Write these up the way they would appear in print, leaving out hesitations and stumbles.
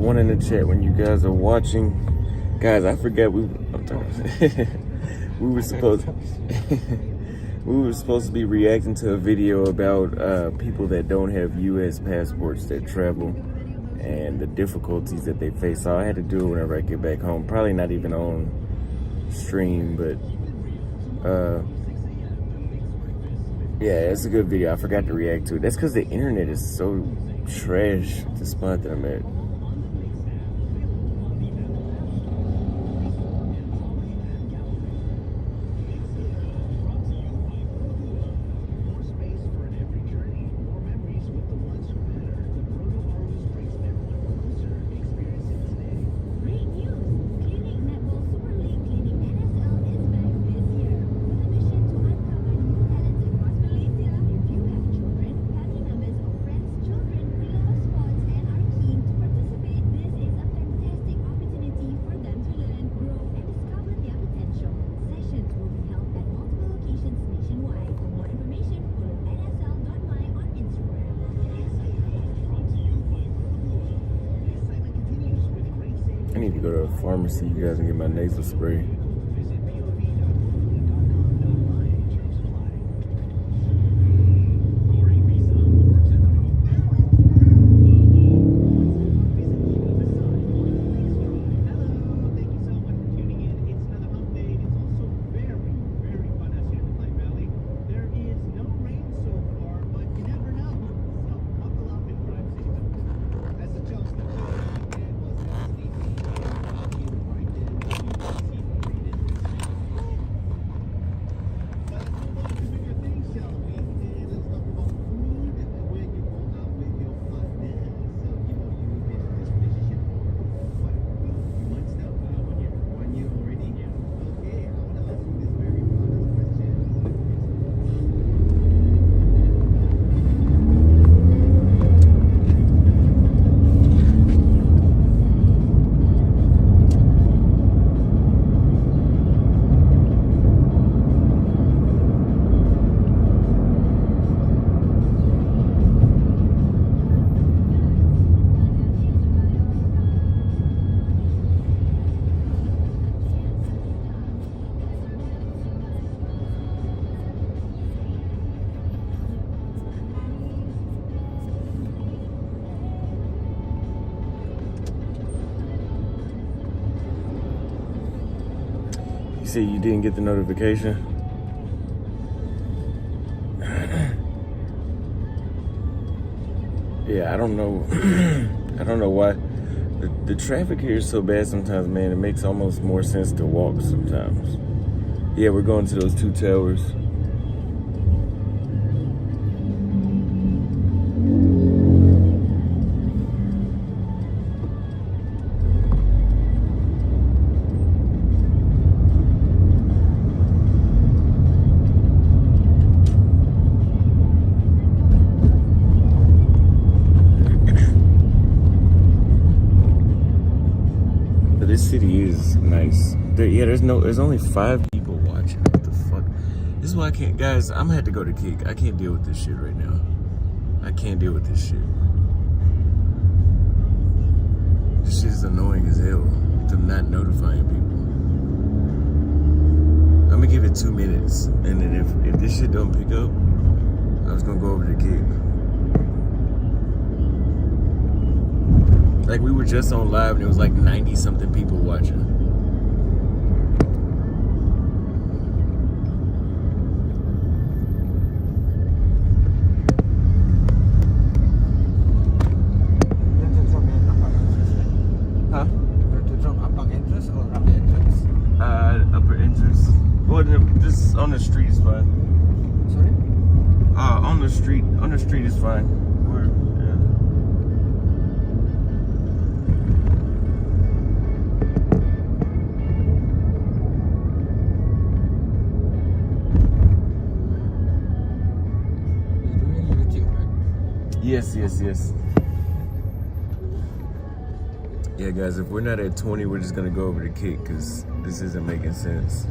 one in the chat when you guys are watching. Guys, I forget we were supposed we were supposed to be reacting to a video about people that don't have U.S. passports that travel and the difficulties that they face. So I had to do it whenever I get back home. Probably not even on stream, but yeah, it's a good video. I forgot to react to it. That's because the internet is so trash at the spot that I'm at. I need to go to a pharmacy, you guys, and get my nasal spray. You say you didn't get the notification? Yeah, I don't know. I don't know why. The traffic here is so bad sometimes, man. It makes almost more sense to walk sometimes. Yeah, we're going to those two towers. This city is nice. There's only 5 people watching. What the fuck? This is why I can't, guys, I'm gonna have to go to Kick. I can't deal with this shit right now. I can't deal with this shit. This shit is annoying as hell. Them not notifying people. I'm gonna give it 2 minutes. And then if this shit don't pick up, I was gonna go over to Kick. Like, we were just on live and it was like 90 something people watching. Huh? Upper entrance or upper entrance? Upper entrance. Well, just on the street is fine. Sorry? On the street is fine. Yes. Yeah, guys, if we're not at 20, we're just gonna go over to Kick because this isn't making sense.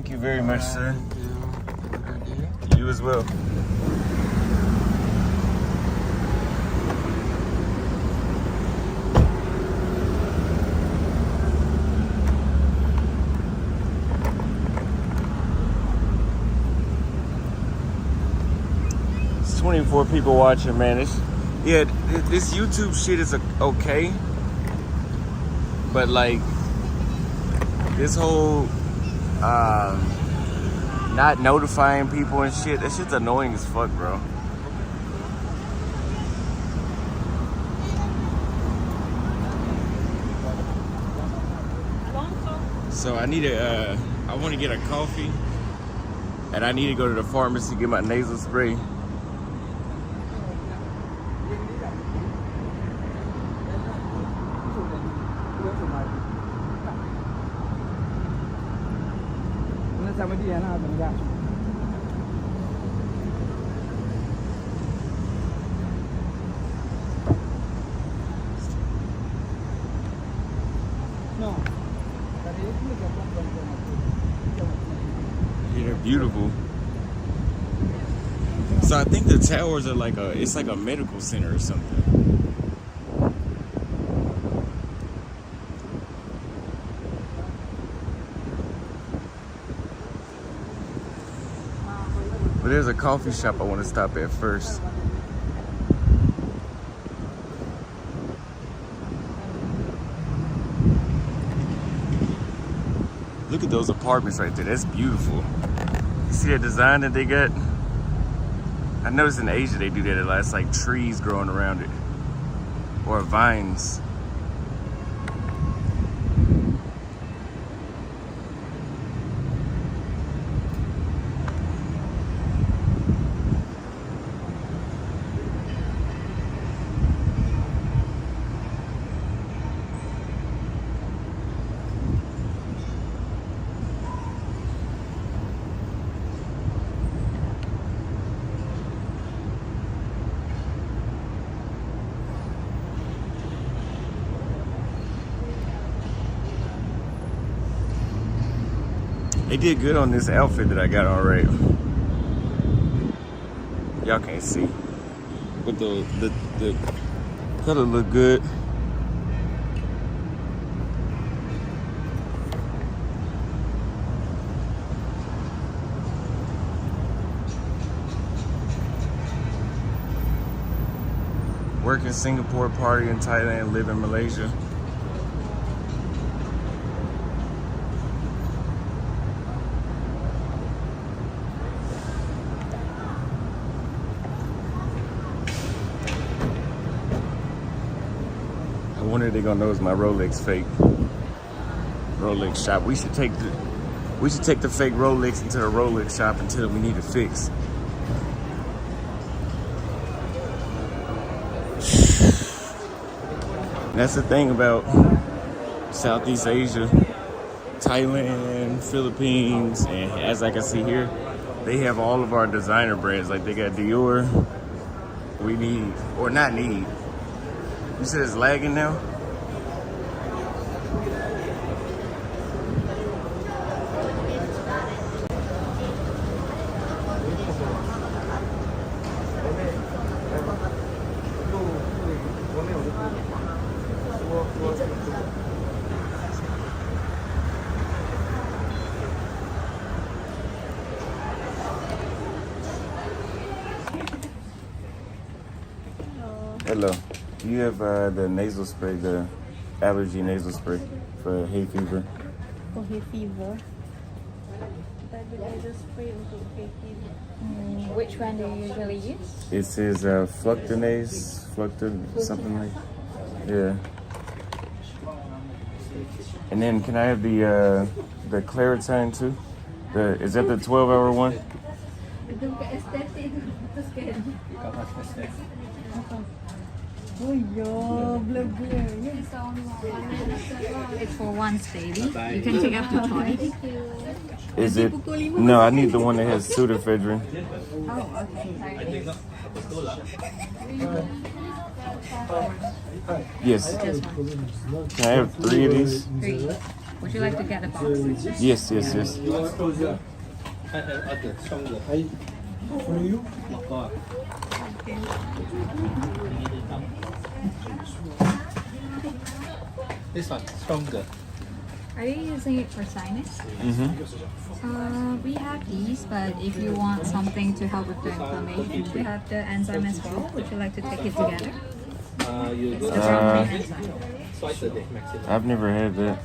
Thank you very much, sir. You as well. It's 24 people watching, man. This YouTube shit is okay, but like this whole not notifying people and shit, that shit's annoying as fuck, bro. So I need I want to get a coffee, and I need to go to the pharmacy to get my nasal spray. Yeah, they're beautiful. So I think the towers are like it's like a medical center or something. But there's a coffee shop I want to stop at first. Look at those apartments right there. That's beautiful. You see that design that they got? I noticed in Asia they do that a lot. It's like trees growing around it. Or vines. They did good on this outfit that I got already. Y'all can't see, but the color look good. Work in Singapore, party in Thailand, live in Malaysia. I wonder if they're gonna know it's my Rolex fake. Rolex shop. We should take the fake Rolex into the Rolex shop and tell them we need it fixed. And that's the thing about Southeast Asia, Thailand, Philippines, and as I can see here, they have all of our designer brands. Like they got Dior. We need, or not need. You said it's lagging now? Hello. Do you have the nasal spray, the allergy nasal spray for hay fever? For hay fever. The nasal spray untuk hay fever. Which one do you usually use? It says Fluctinase, something like. Yeah. And then can I have the Claritine too? Is that the 12-hour one? Oh yeah, blur. It's for once, baby. You can take up to twice. Is it? No, I need the one that has pseudoephedrine. Oh, okay. Yes. Just one. Can I have 3 of these? 3. Would you like to get a box? Yes, yes, yes. This one stronger. Are you using it for sinus? We have these, but if you want something to help with the inflammation, we have the enzyme as well. Would you like to take it together? It's the brown enzyme. Twice a day maximum. I've never had that.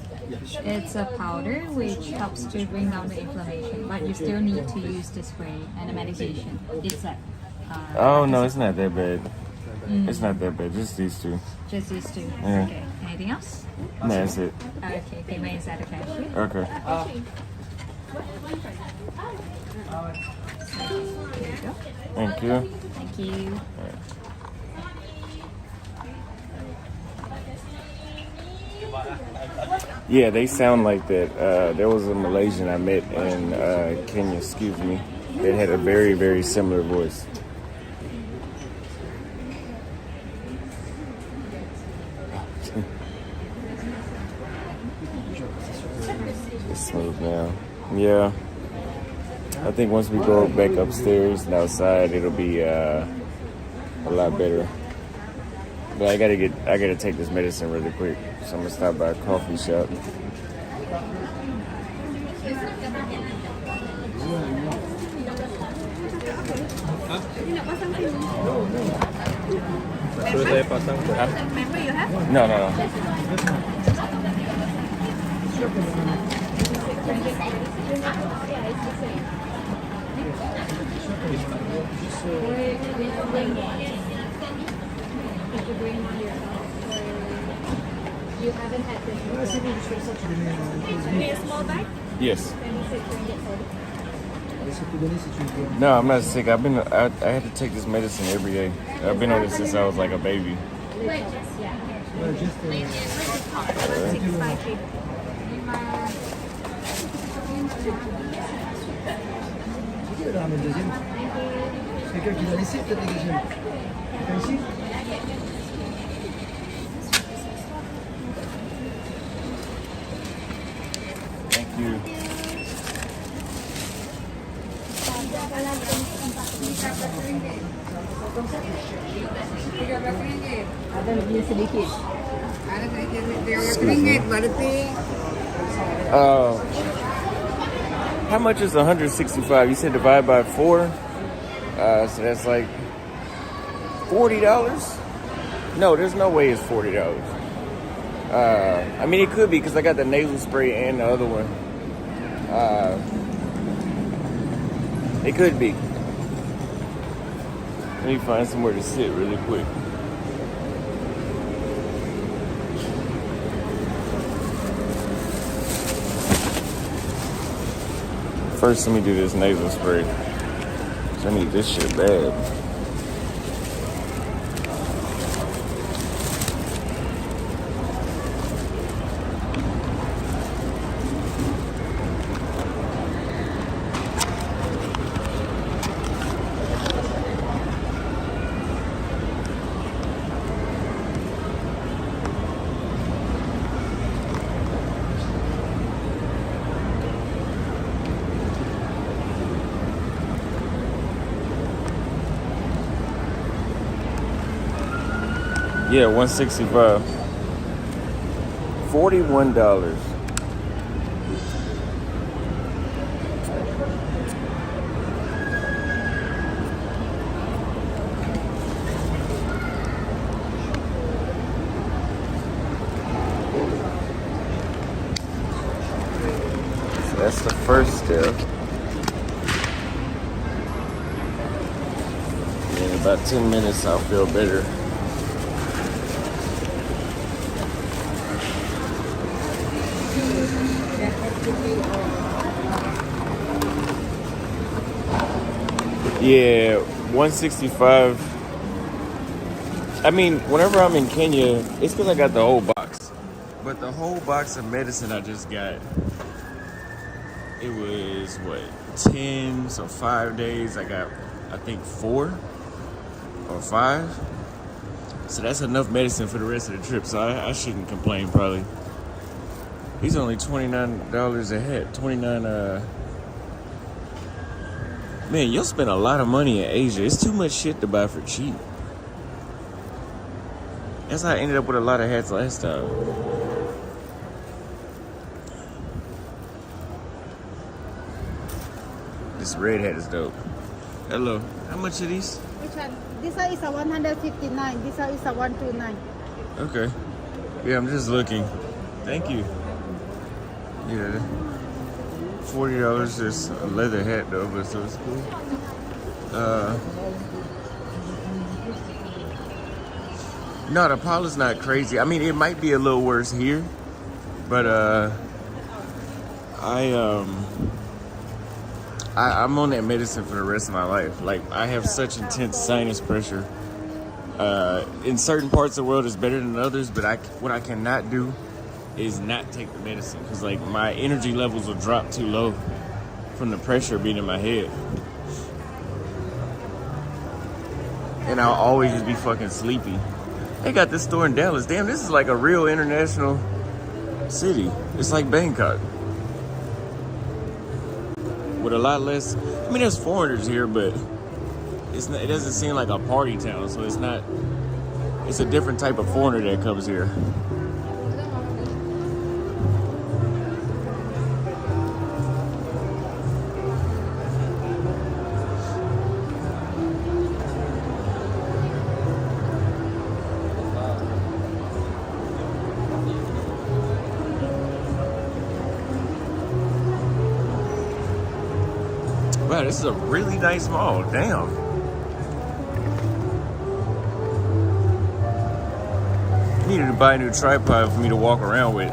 It's a powder which helps to bring down the inflammation, but you still need to use the spray and the medication. It's a Oh no, it's not that bad. It's not that bad. Just these two. just these two. Yeah. Okay. Anything else? No, that's it. Okay. Payment is at the cashier. Okay. There you go. Thank you. Thank you. Yeah, they sound like that. There was a Malaysian I met in Kenya, excuse me, that had a very, very similar voice. It's smooth now. Yeah. I think once we go back upstairs and outside, it'll be a lot better. But I gotta take this medicine really quick. So I'm gonna stop by a coffee shop. Suruh saya pasang ke? Member you have? No, no, no. You haven't had this before. Need a small bag? Yes. Wait, No, I'm not sick. I had to take this medicine every day. I've been on it since I was like a baby. ramène deuxième. C'est quelqu'un qui l'a laissé peut-être le deuxième. Quelqu'un ici? Thank you. Ada lebih sedikit. Ada Excuse me. How much is 165? You said divide by 4? So that's like $40? No, there's no way it's $40. I mean, it could be because I got the nasal spray and the other one. It could be. Let me find somewhere to sit really quick. First, let me do this nasal spray. 'Cause I need this shit bad. Yeah, $165. $41. So that's the first step. In about 10 minutes, I'll feel better. Yeah, 165. I mean, whenever I'm in Kenya, it's because I got the whole box. But the whole box of medicine I just got, it was, 10, so 5 days. I got, I think, 4 or 5. So that's enough medicine for the rest of the trip, so I shouldn't complain, probably. These are only $29 a hat. 29 Man, you'll spend a lot of money in Asia. It's too much shit to buy for cheap. That's how I ended up with a lot of hats last time. This red hat is dope. Hello. How much are these? Which one? This one is a 159. This one is a 129. Okay. Yeah, I'm just looking. Thank you. Yeah. $40. Just a leather hat though, but so it's cool. No, the polish not crazy. I mean, it might be a little worse here, but I'm on that medicine for the rest of my life. Like, I have such intense sinus pressure. In certain parts of the world, it's better than others, but what I cannot do is not take the medicine, because like my energy levels will drop too low from the pressure being in my head, and I'll always just be fucking sleepy. They got this store in Dallas. Damn, this is like a real international city. It's like Bangkok. With a lot less, I mean, there's foreigners here, but it's not, it doesn't seem like a party town, so it's not, it's a different type of foreigner that comes here. Wow, this is a really nice mall. Damn. I needed to buy a new tripod for me to walk around with.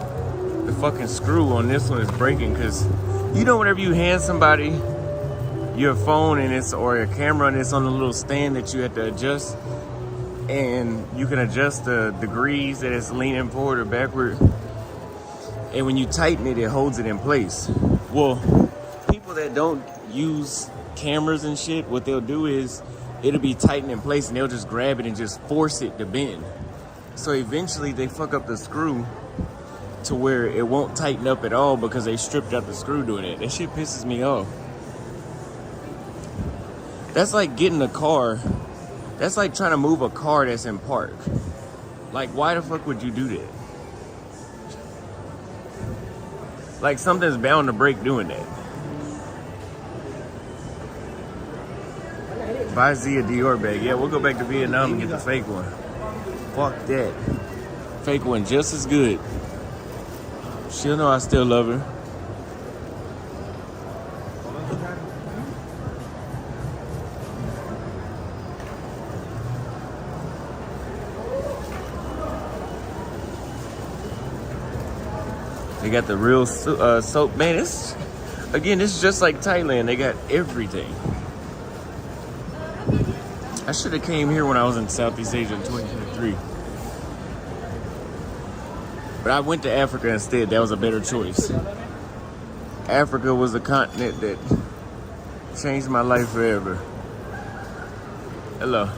The fucking screw on this one is breaking, because you know whenever you hand somebody your phone and it's, or a camera, and it's on a little stand that you have to adjust, and you can adjust the degrees that it's leaning forward or backward, and when you tighten it, it holds it in place. Well, people that don't use cameras and shit, what they'll do is it'll be tightened in place and they'll just grab it and just force it to bend. So eventually they fuck up the screw to where it won't tighten up at all because they stripped out the screw doing it. That shit pisses me off. That's like getting a car. That's like trying to move a car that's in park. Like, why the fuck would you do that? Like, something's bound to break doing that. Buy Z a Dior bag. Yeah, we'll go back to Vietnam and get the fake one. Fuck that. Fake one just as good. She'll know I still love her. They got the real soap. Man, this is just like Thailand. They got everything. I should have came here when I was in Southeast Asia in 2023. But I went to Africa instead. That was a better choice. Africa was a continent that changed my life forever. Hello.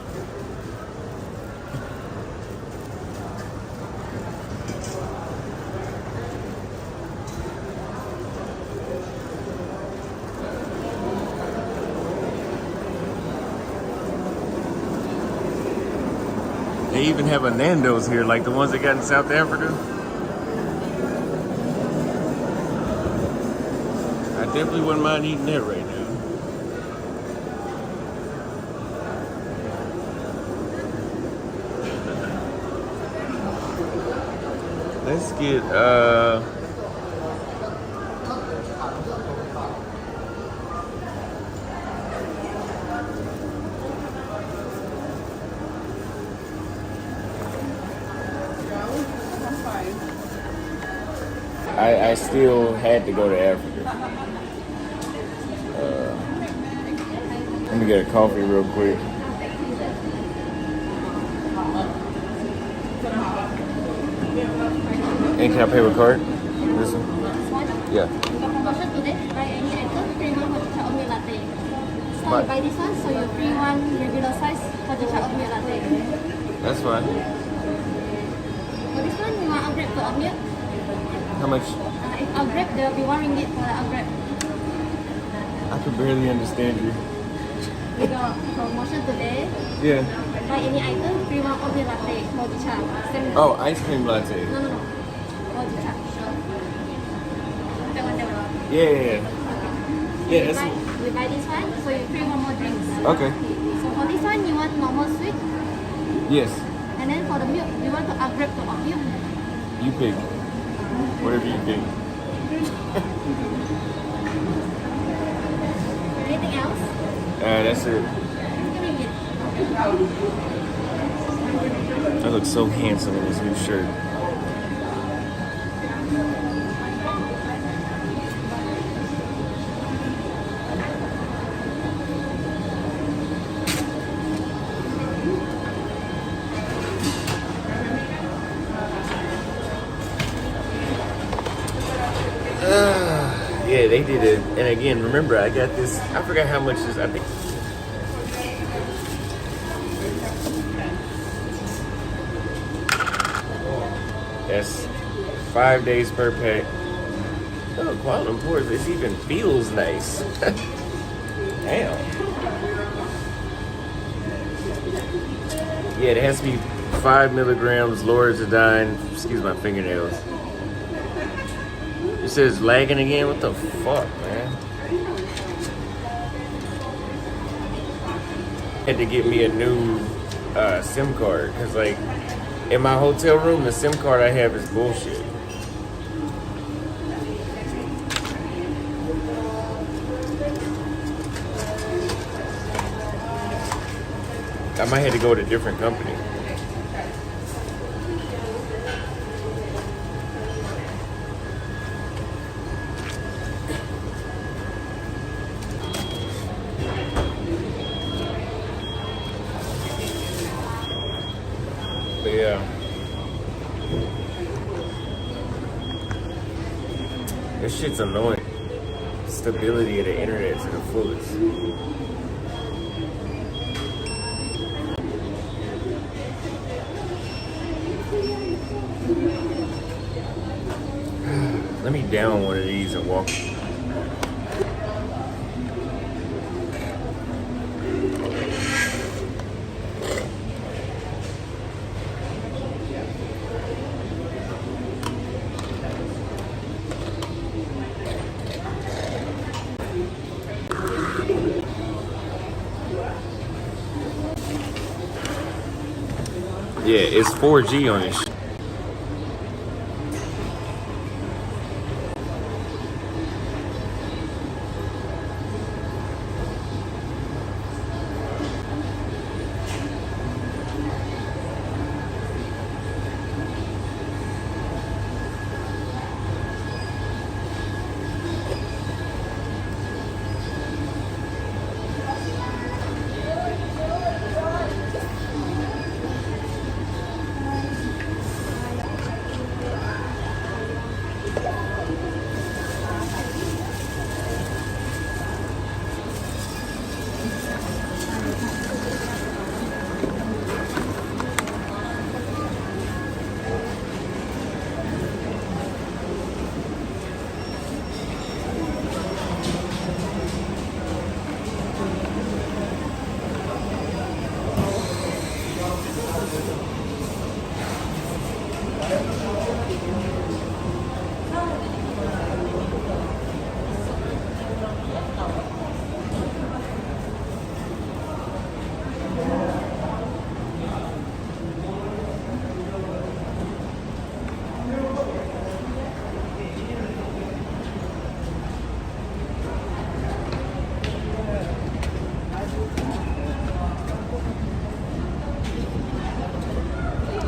They even have a Nando's here, like the ones they got in South Africa. I definitely wouldn't mind eating that right now. Let's get I still had to go to Africa. Let me get a coffee real quick. And can I pay with card? This one? Yeah. So you buy this one, so you free one regular size for the chocolate milk latte. That's fine. For this one, you want upgrade to oat milk? How much? upgrade, there will be 1 ringgit for the upgrade. I could barely understand you. We got promotion today. Yeah. Buy any item, free 1 oatmeal latte, mocha. Same. Oh, ice cream latte. No. Mocha. That one. Yeah. Yeah, that's We buy this one, so you free 1 more drinks. okay. So for this one, you want normal sweet, Yes, and then for the milk, you want to upgrade to hot milk. you pick. Whatever you pick. Anything else? That's it. 3 ringgit. I look so handsome in this new shirt. Yeah, they did it. And again, remember, I got this. I forgot how much this. I think. That's 5 days per pack. Oh, Kuala Lumpur, this even feels nice. Damn. Yeah, it has to be 5 milligrams lorazepam. Excuse my fingernails. It says lagging again. What the fuck, man? Had to get me a new SIM card because, like, in my hotel room, the SIM card I have is bullshit. I might have to go to a different company. But yeah. This shit's annoying. Stability of the internet to the fullest. Let me down one of these and walk. Yeah, it's 4G on this shit.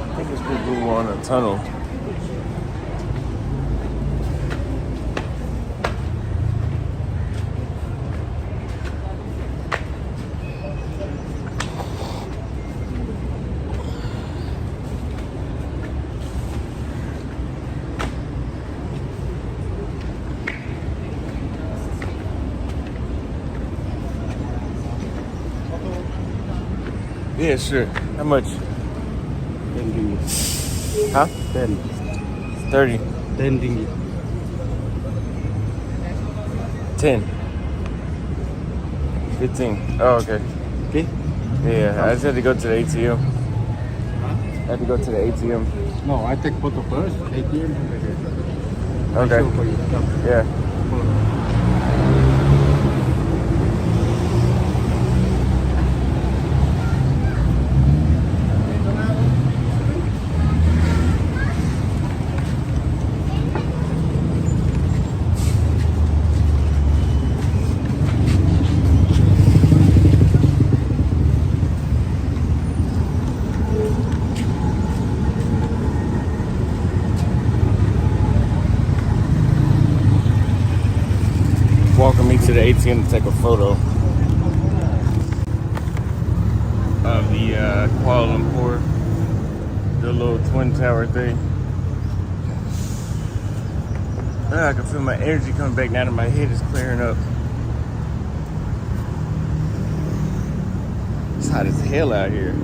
I think it's good to go on a tunnel. Yeah, sure. How much? 10 ringgit. Huh? 10. 30. 10 ringgit. 10. 15. Oh, okay. Okay. Yeah, I just had to go to the ATM. I had to go to the ATM. No, I take photo first. ATM. Okay. Show for you. Yeah. Walking me to the ATM to take a photo of the Kuala Lumpur, the little twin tower thing. I can feel my energy coming back now that my head is clearing up. It's hot as hell out here.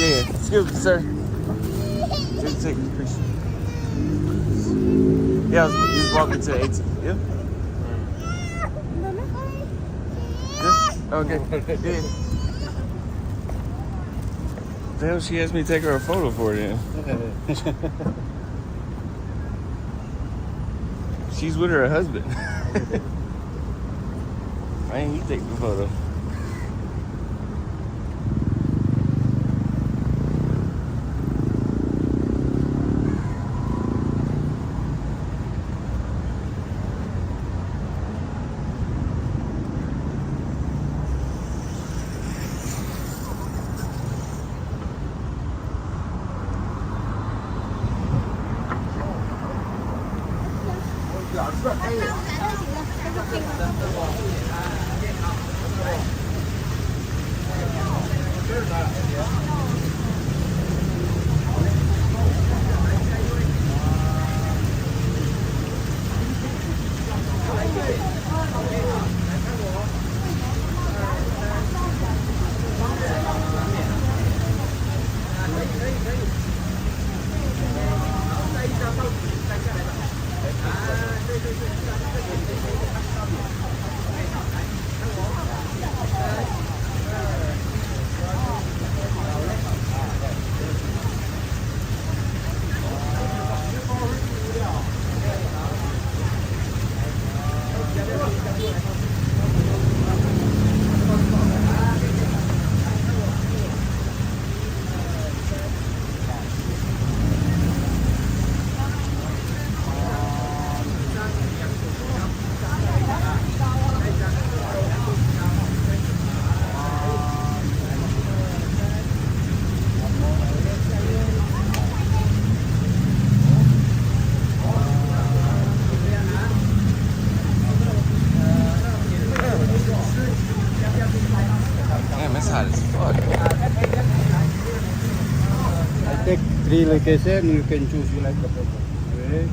Yeah, excuse me, sir. Just take a picture. Yeah, I was just walking to the ATM. Yeah? Yeah? Okay. Yeah. The hell she asked me to take her a photo for then? She's with her husband. Why ain't you take the photo? Damn, it's hot as fuck. I take 3 location. You can choose you like the photo. Okay.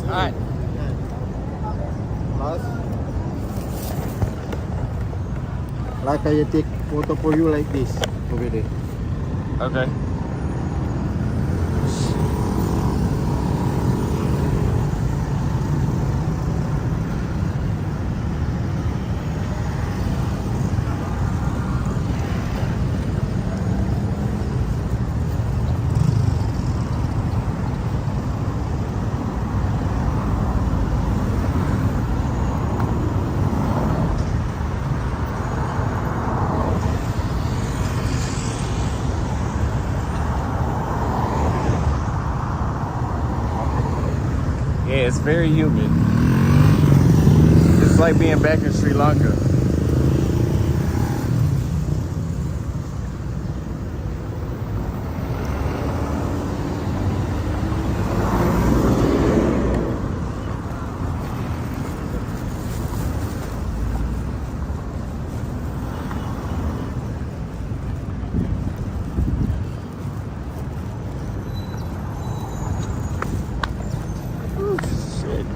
Alright. Plus. Like I take photo for you like this over there. Okay. Yeah, it's very humid. It's like being back in Sri Lanka. Shit.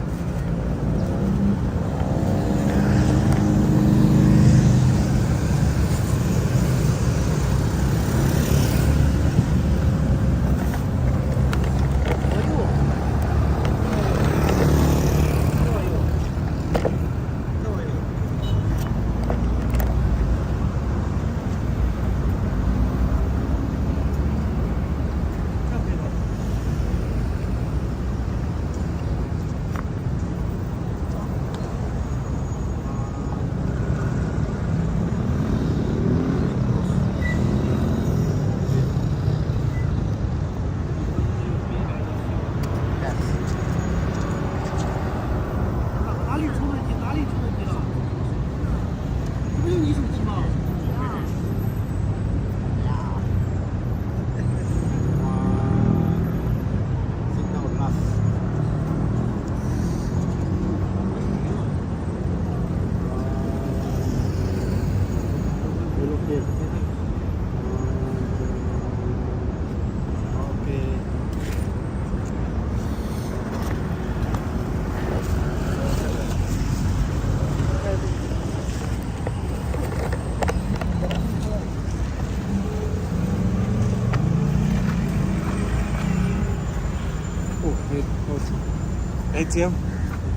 ATM? ATM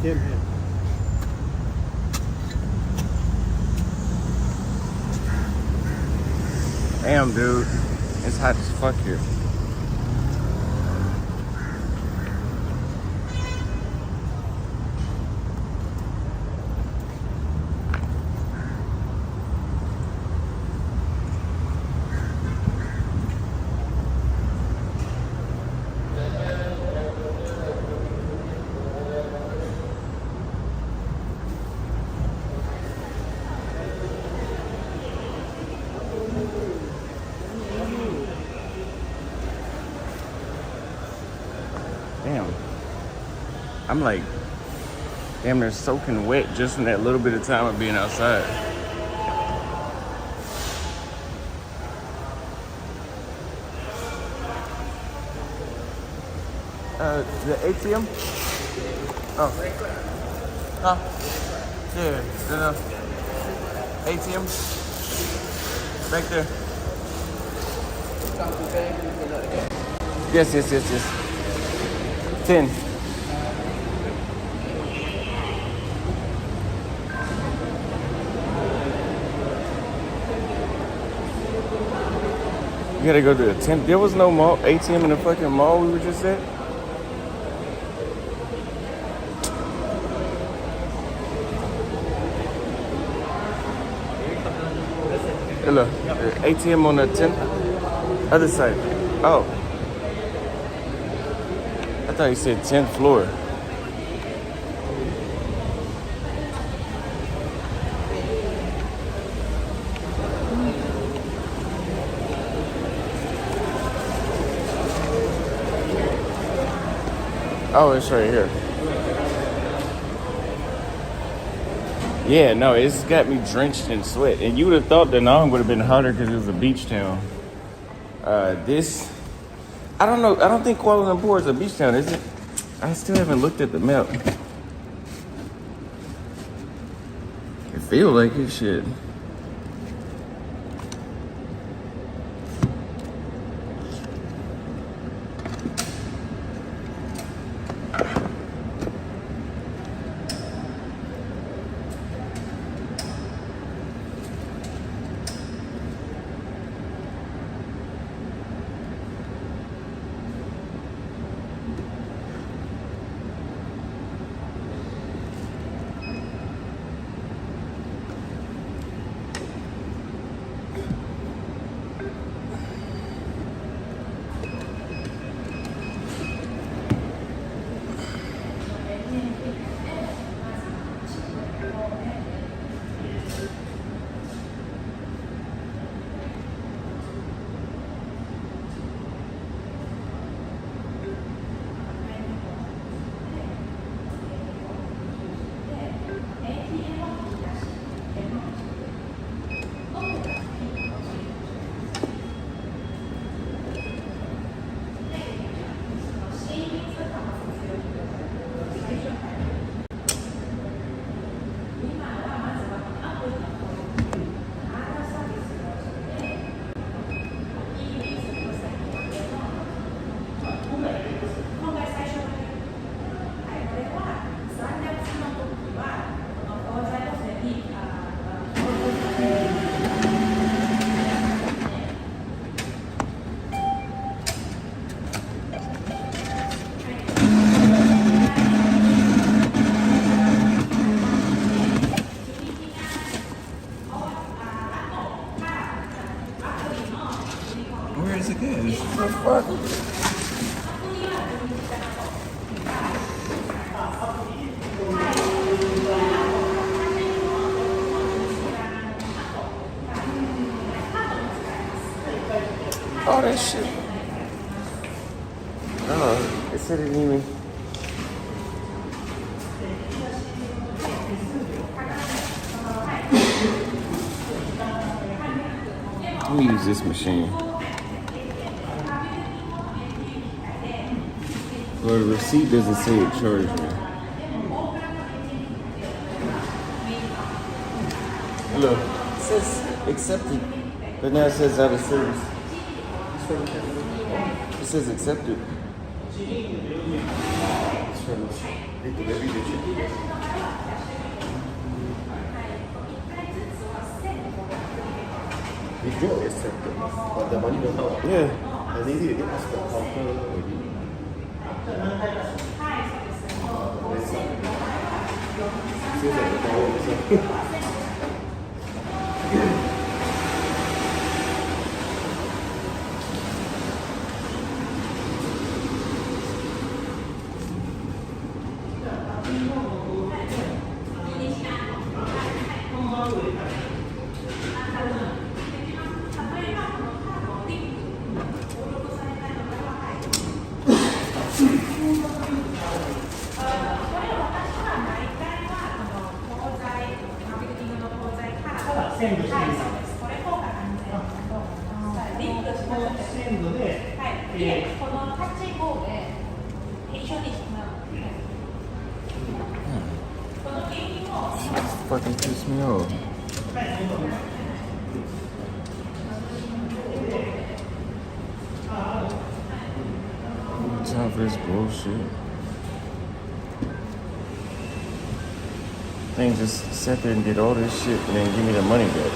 here. Damn, dude. It's hot as fuck here. Damn. I'm like, damn, they're soaking wet just in that little bit of time of being outside. The ATM? Oh. Huh? Yeah, no. ATM? Back there. Yes. 10. You gotta go to the 10. There was no mall ATM in the fucking mall we were just at. Hey, look, ATM on the 10th other side. Oh. I thought you said 10th floor. Oh, it's right here. Yeah, no, it's got me drenched in sweat. And you would have thought Da Nang would have been hotter because it was a beach town. I don't know. I don't think Kuala Lumpur is a beach town, is it? I still haven't looked at the map. It feel like it should. Where is it going? What the fuck? Oh, that shit. Oh, it said it didn't even. Let me use this machine. Well, the receipt doesn't say it charged me. Hello. It says accepted, but now it says out of service. It says accepted. Did you accept it? But the money don't know. Yeah. I need to ask the counter already. Seems like the power is fucking piss me off. Time for this bullshit. Thing just sat there and did all this shit and then give me the money back.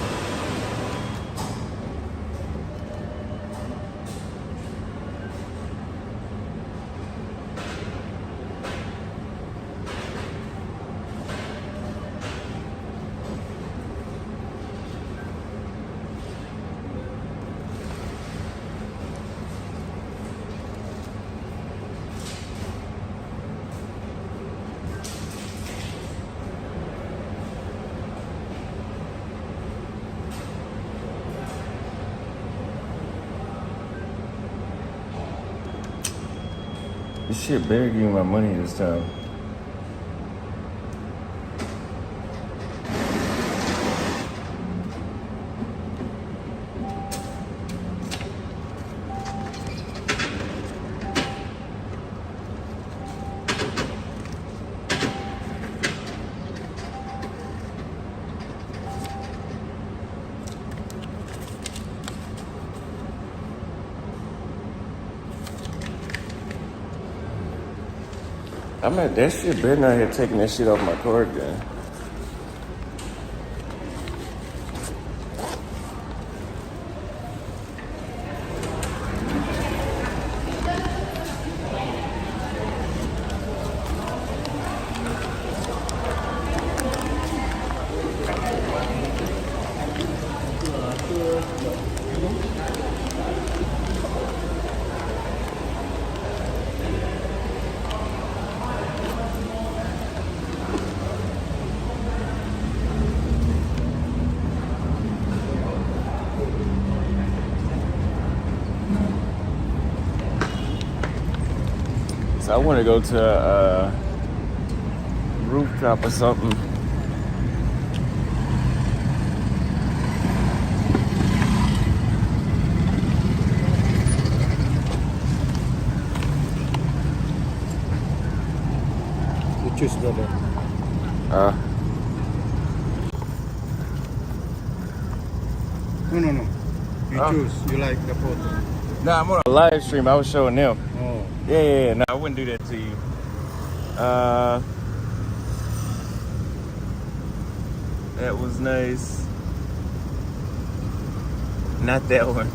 This shit better give me my money this time. I'm at that shit. Better not have taken that shit off my card then. So I want to go to a rooftop or something. You choose, brother. No. You choose. You like the photo. Nah, I'm on a live stream. I was showing them. Oh. Yeah. No, I wouldn't do that to you. That was nice. Not that one.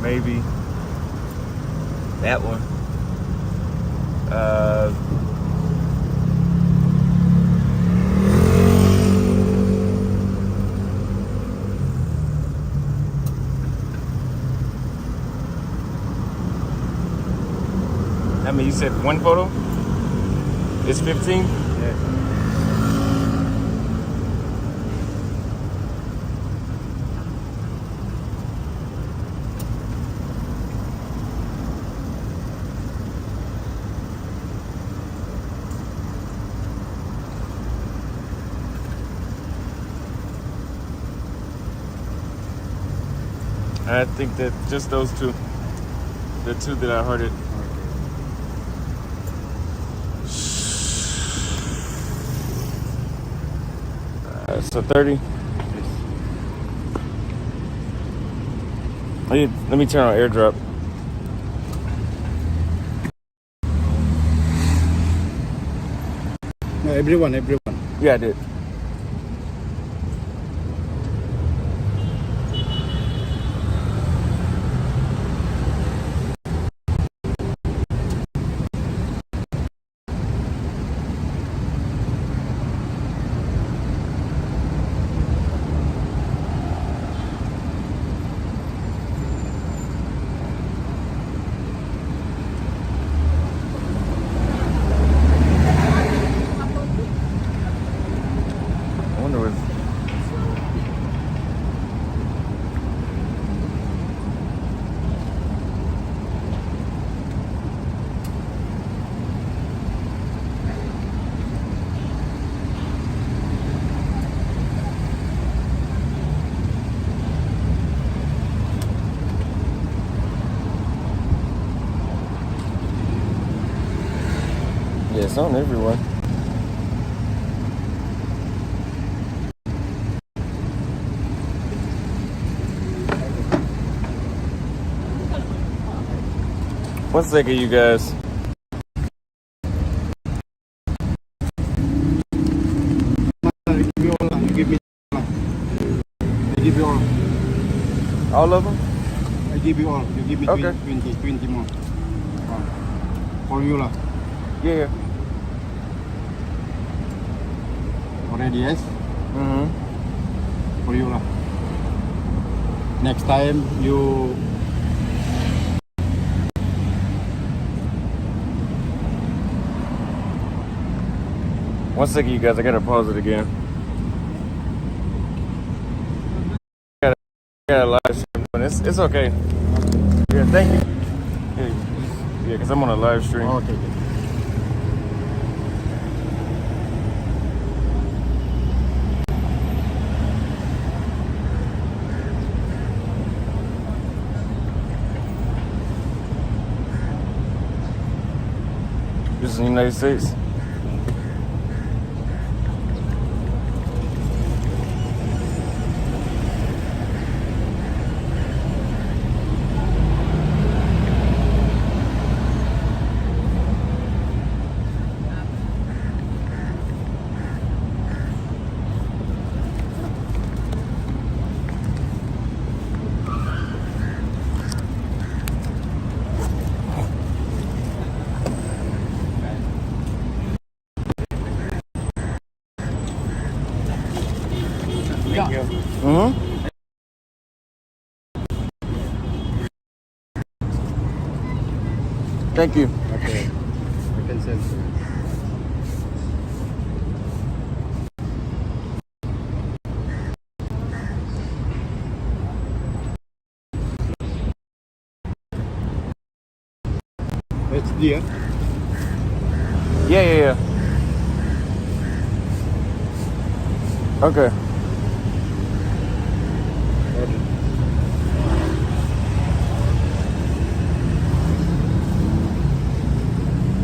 Maybe. That one. I mean, you said one photo? It's 15? Yeah. I think that just those two. The two that I heard it. So 30. Let me turn on airdrop. No, everyone. Yeah, I did. I wonder if yeah, it's on everyone. One second, you guys. You give me all. I give you all. All of them? I give you all. You give me Okay. 20 more. For you lah. Yeah. Already yes? Mm-hmm. For you lah. Next time you One second, you guys. I gotta pause it again. I got a live stream. It's okay. Yeah, thank you. Yeah, because I'm on a live stream. okay. This is the United States. Mm-hmm. Thank you. Okay. I can send you. HD, yeah? Yeah. Okay.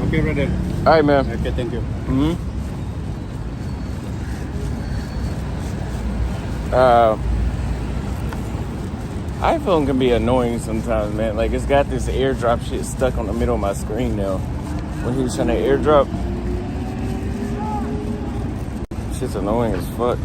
Okay, brother. All right, man. Okay, thank you. Mm-hmm. iPhone can be annoying sometimes, man. Like, it's got this airdrop shit stuck on the middle of my screen now. When he was trying to airdrop, shit's annoying as fuck.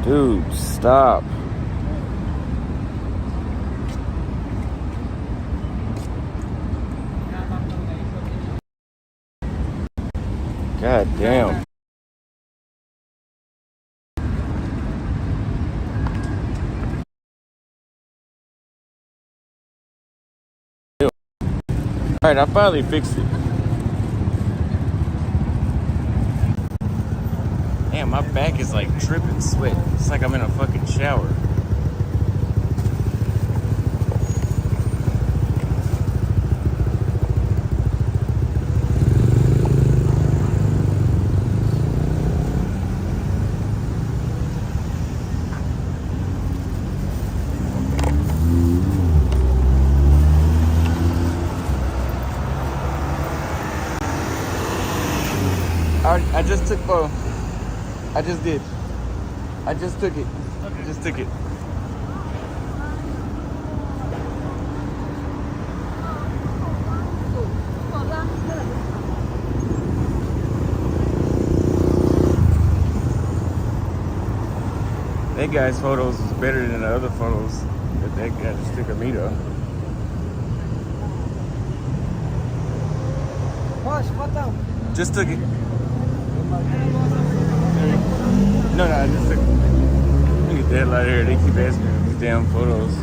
Dude, stop. God damn. Alright, I finally fixed it. Damn, my back is like dripping sweat. It's like I'm in a fucking shower. I just took photo. I just did. I just took it. I just took it. That guy's photos was better than the other photos that guy just took of me though. Just took it. No, I just took it. Look at that light here. They keep asking me for these damn photos.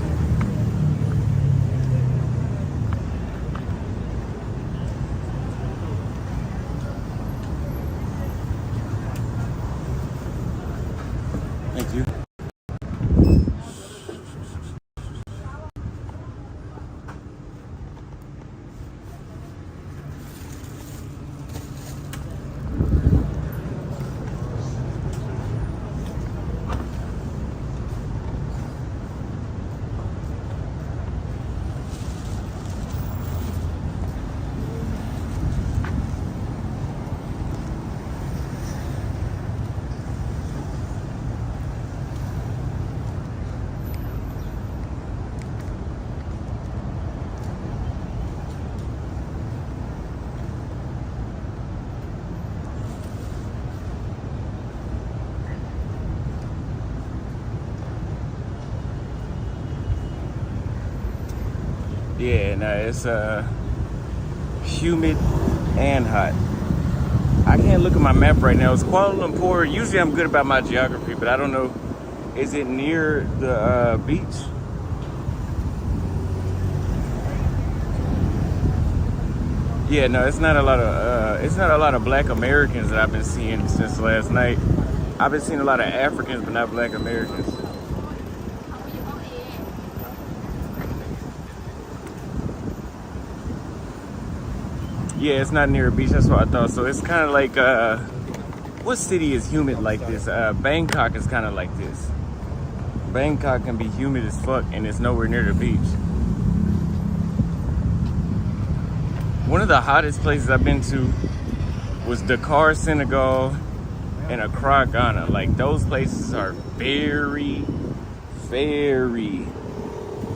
Thank you. Yeah, no, it's humid and hot. I can't look at my map right now. It's Kuala Lumpur. Usually I'm good about my geography, but I don't know. Is it near the beach? Yeah, no, it's not a lot of Black Americans that I've been seeing since last night. I've been seeing a lot of Africans, but not Black Americans. Yeah, it's not near a beach. That's what I thought. So it's kind of like, what city is humid like this? Bangkok is kind of like this. Bangkok can be humid as fuck, and it's nowhere near the beach. One of the hottest places I've been to was Dakar, Senegal, and Accra, Ghana. Like, those places are very, very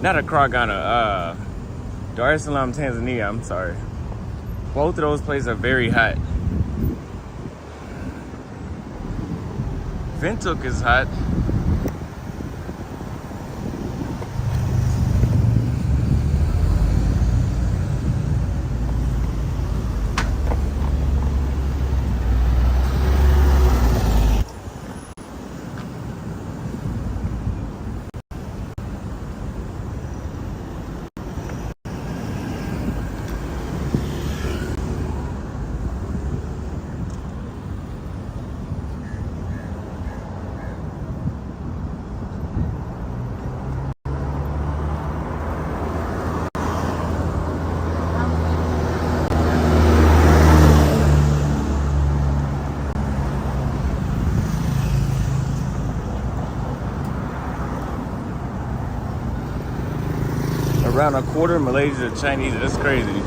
Not Accra, Ghana. Dar es Salaam, Tanzania. I'm sorry. Both of those places are very hot. Windhoek is hot. Around a quarter Malaysia Chinese. That's crazy.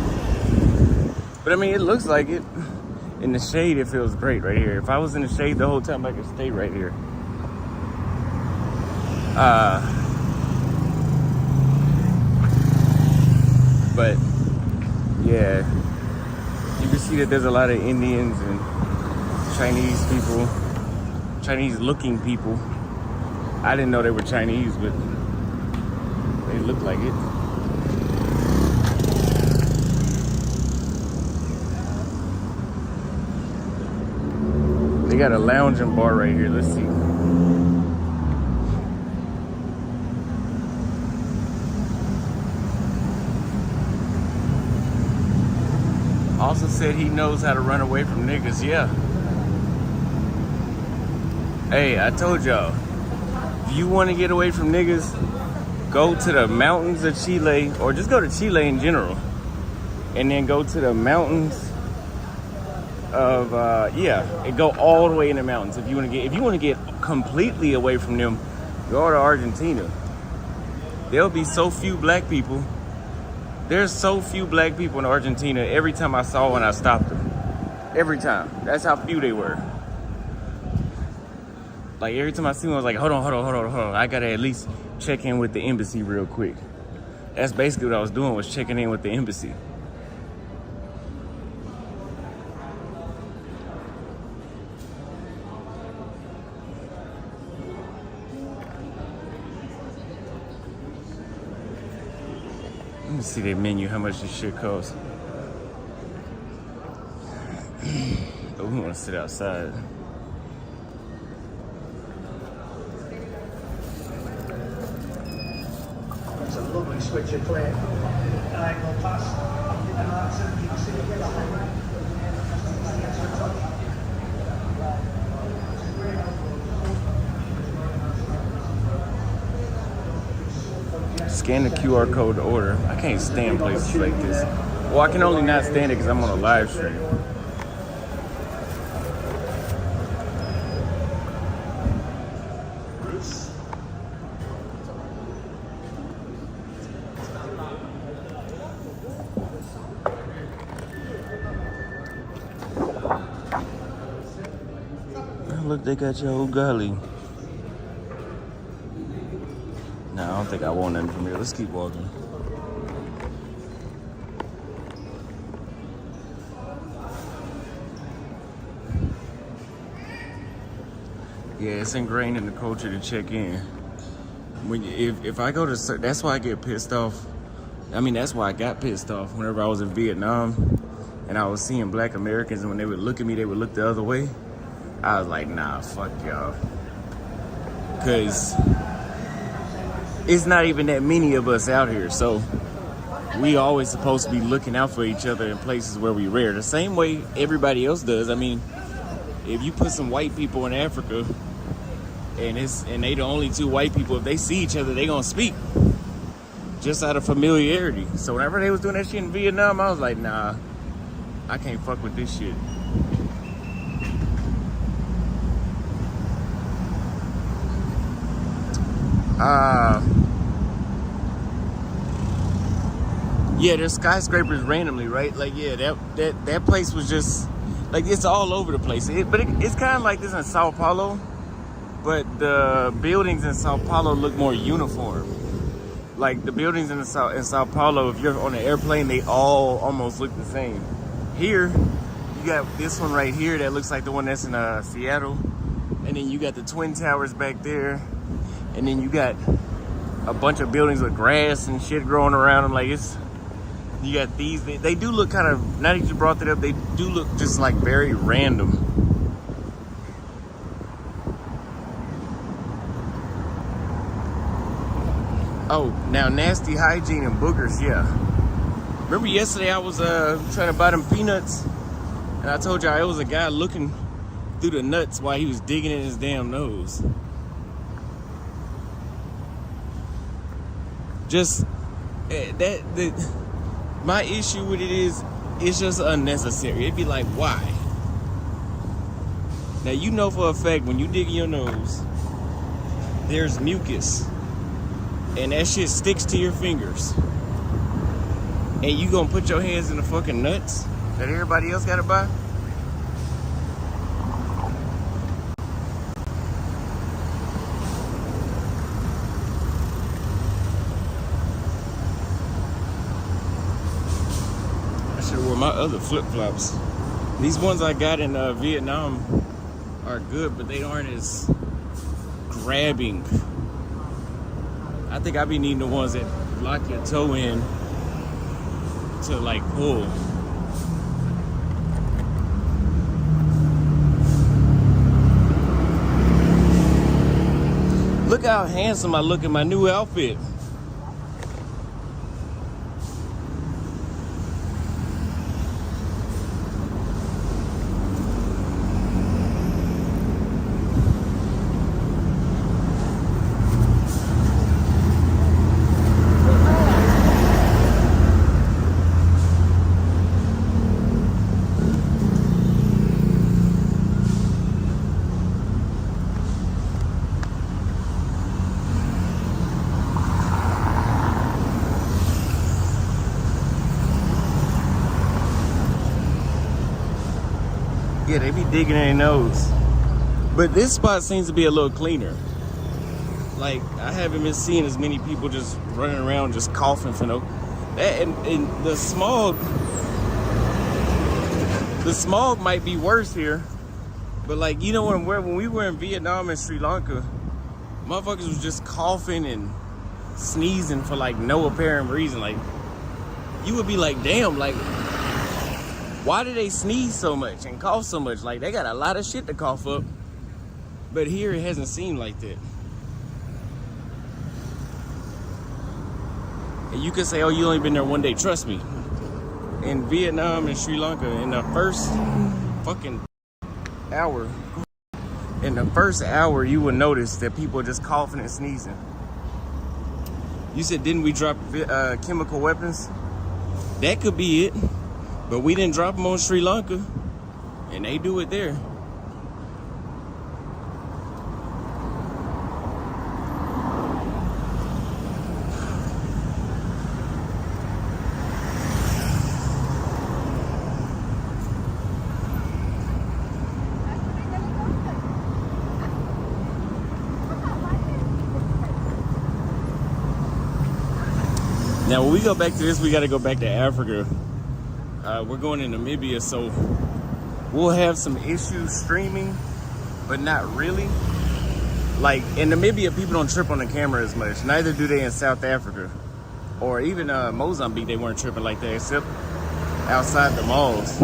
But I mean, it looks like it. In the shade, it feels great right here. If I was in the shade the whole time, I could stay right here. But yeah, you can see that there's a lot of Indians and Chinese people, Chinese-looking people. I didn't know they were Chinese, but they look like it. They got a lounge and bar right here. Let's see. Also said he knows how to run away from niggas. Yeah. Hey, I told y'all, if you want to get away from niggas, go to the mountains of Chile, or just go to Chile in general, and then go to the mountains of and go all the way in the mountains. If you want to get completely away from them, go to Argentina. There'll be so few black people. There's so few black people in Argentina. Every time I saw one, I stopped them. Every time. That's how few they were. Like every time I see one, I was like, hold on. I gotta at least check in with the embassy real quick. That's basically what I was doing, was checking in with the embassy. Let me see their menu, how much this shit costs. Oh, we want to sit outside. It's a lovely switch of play. Diagonal pass. You can see it Scan the QR code to order. I can't stand places like this. Well, I can only not stand it because I'm on a live stream. Look, they got your ugali. No, I don't think I want nothing from here. Let's keep walking. Yeah, it's ingrained in the culture to check in. If I go to, that's why I get pissed off. I mean, that's why I got pissed off whenever I was in Vietnam and I was seeing black Americans, and when they would look at me, they would look the other way. I was like, nah, fuck y'all. Because it's not even that many of us out here, so we always supposed to be looking out for each other in places where we rare. The same way everybody else does. I mean, if you put some white people in Africa and they the only two white people, if they see each other, they gonna speak just out of familiarity. So whenever they was doing that shit in Vietnam, I was like, nah, I can't fuck with this shit. Yeah, there's skyscrapers randomly, right? Like, yeah, that place was just like, it's all over the place. It's kind of like this in Sao Paulo, but the buildings in Sao Paulo look more uniform. like the buildings in Sao Paulo, if you're on an airplane, they all almost look the same. Here, you got this one right here that looks like the one that's in Seattle. And then you got the Twin Towers back there. And then you got a bunch of buildings with grass and shit growing around them. Like you got these, they do look kind of, now that you brought that up, they do look just like very random. Oh, now nasty hygiene and boogers, yeah. Remember yesterday I was trying to buy them peanuts, and I told y'all it was a guy looking through the nuts while he was digging in his damn nose. Just my issue with it is it's just unnecessary. It'd be like, why? Now you know for a fact when you dig in your nose, there's mucus. And that shit sticks to your fingers. And you gonna put your hands in the fucking nuts that everybody else gotta buy? I should've wore my other flip-flops. These ones I got in Vietnam are good, but they aren't as grabbing. I think I be needing the ones that lock your toe in to like pull. Look how handsome I look in my new outfit. Yeah, they be digging in their nose. But this spot seems to be a little cleaner. Like, I haven't been seeing as many people just running around just coughing for no. That and the smog might be worse here. But like, you know, when we were in Vietnam and Sri Lanka, motherfuckers was just coughing and sneezing for like no apparent reason. Like, you would be like, damn, like, why do they sneeze so much and cough so much? Like, they got a lot of shit to cough up. But here it hasn't seemed like that. And you could say, oh, you only been there one day. Trust me. In Vietnam and Sri Lanka, in the first fucking hour, you would notice that people are just coughing and sneezing. You said, didn't we drop chemical weapons? That could be it. But we didn't drop them on Sri Lanka, and they do it there. Now, when we go back to this, we got to go back to Africa. We're going to Namibia, so we'll have some issues streaming, but not really. Like, in Namibia, people don't trip on the camera as much. Neither do they in South Africa. Or even Mozambique, they weren't tripping like that, except outside the malls.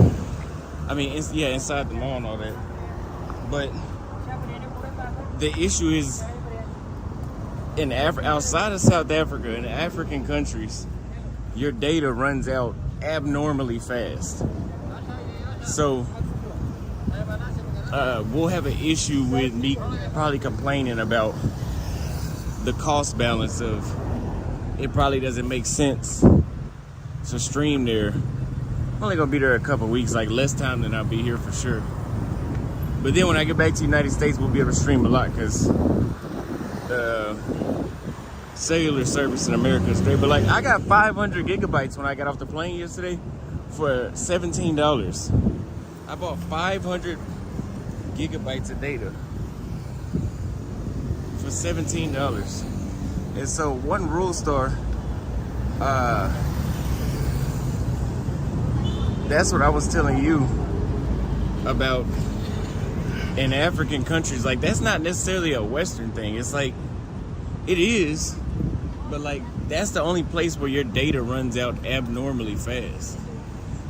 I mean, inside the mall and all that. But the issue is, outside of South Africa, in the African countries, your data runs out abnormally fast. So we'll have an issue with me probably complaining about the cost balance of it. Probably doesn't make sense to stream there. I'm only gonna be there a couple weeks, like less time than I'll be here for sure. But then when I get back to the United States, we'll be able to stream a lot because cellular service in America is great. But like, I got 500 gigabytes when I got off the plane yesterday for $17. I bought 500 gigabytes of data for $17. And so one rule store, that's what I was telling you about in African countries. Like, that's not necessarily a Western thing. It's like, it is, but like, that's the only place where your data runs out abnormally fast.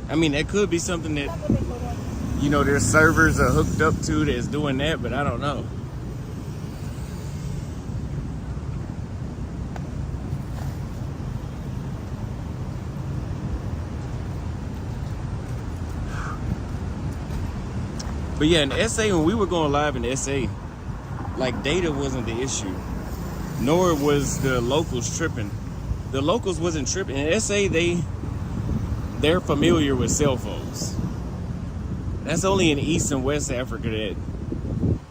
I mean, that could be something that, you know, their servers are hooked up to that's doing that, but I don't know. But yeah, in SA, when we were going live in SA, like, data wasn't the issue, nor was the locals tripping. The locals wasn't tripping. In SA, they're familiar with cell phones. That's only in East and West Africa that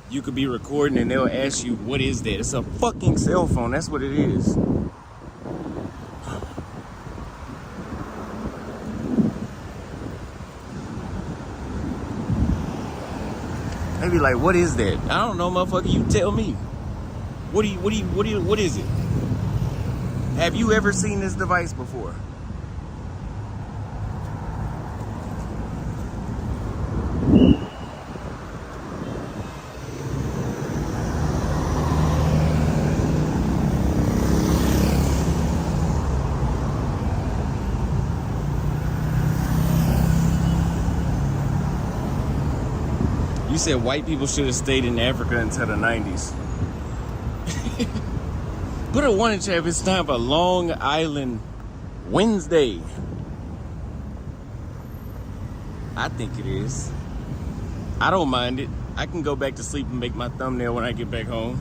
you could be recording and they'll ask you, what is that? It's a fucking cell phone. That's what it is. They be like, what is that? I don't know, motherfucker. You tell me. What is it? Have you ever seen this device before? You said white people should have stayed in Africa until the 90s. Put a 1 in chat if it's time for Long Island Wednesday. I think it is. I don't mind it. I can go back to sleep and make my thumbnail when I get back home.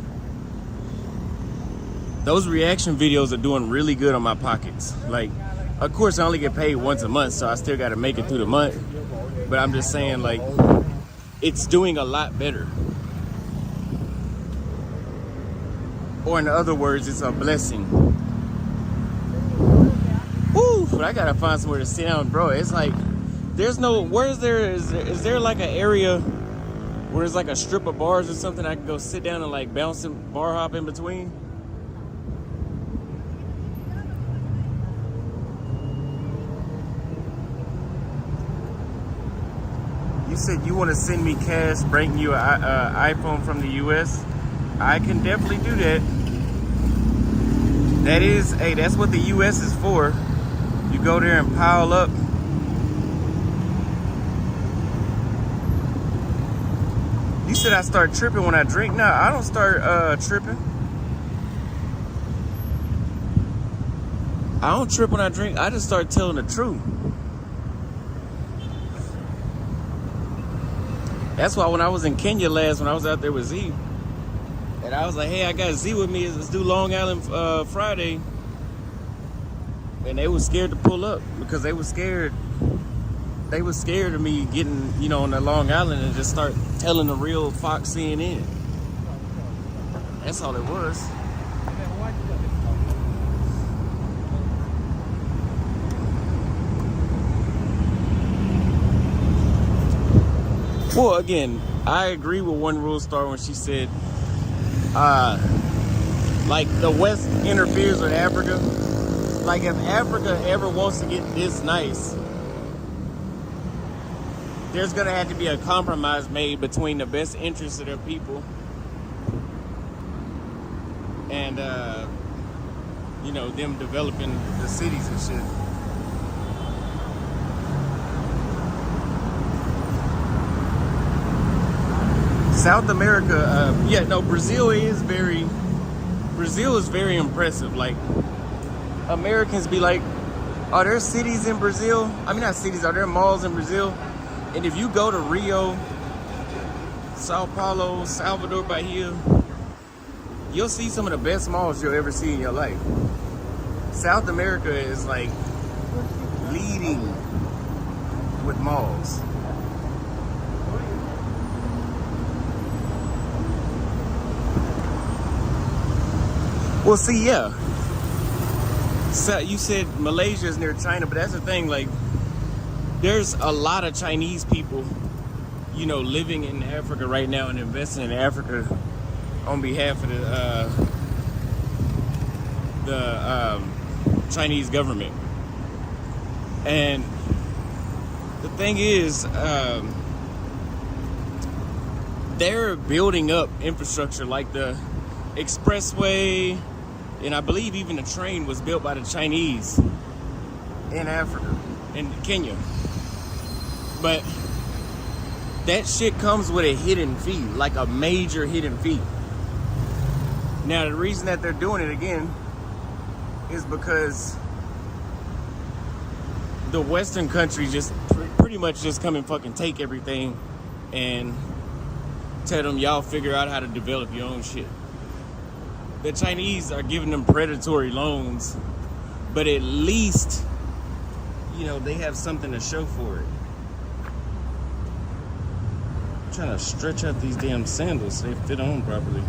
Those reaction videos are doing really good on my pockets. Like, of course, I only get paid once a month, so I still got to make it through the month. But I'm just saying, like, it's doing a lot better. Or in other words, it's a blessing. Woo! But I gotta find somewhere to sit down, bro. It's like, there's no, is there like an area where there's like a strip of bars or something I can go sit down and like bounce and bar hop in between? You said you want to send me cash, bring you an iPhone from the US. I can definitely do that. That is, hey, that's what the US is for. You go there and pile up. You said I start tripping when I drink. No, I don't start tripping. I don't trip when I drink. I just start telling the truth. That's why when I was in Kenya last, when I was out there with Z, and I was like, hey, I got Z with me, let's do Long Island Friday. And they were scared to pull up because they were scared. They were scared of me getting, you know, on the Long Island and just start telling the real Fox CNN. That's all it was. Well, again, I agree with One Rule Star when she said, like, the West interferes with Africa. Like, if Africa ever wants to get this nice, there's gonna have to be a compromise made between the best interests of their people and, you know, them developing the cities and shit. South America, Brazil is very impressive. Like, Americans be like, are there cities in Brazil? I mean, not cities, are there malls in Brazil? And if you go to Rio, Sao Paulo, Salvador Bahia, you'll see some of the best malls you'll ever see in your life. South America is like leading with malls. Well, see, yeah. So you said Malaysia is near China, but that's the thing, like, there's a lot of Chinese people, you know, living in Africa right now and investing in Africa on behalf of the Chinese government. And the thing is, they're building up infrastructure like the expressway, and I believe even the train was built by the Chinese in Africa, in Kenya. But that shit comes with a hidden fee, like a major hidden fee. Now, the reason that they're doing it again is because the Western countries just pretty much just come and fucking take everything and tell them y'all figure out how to develop your own shit. The Chinese are giving them predatory loans, but at least, you know, they have something to show for it. I'm trying to stretch out these damn sandals so they fit on properly.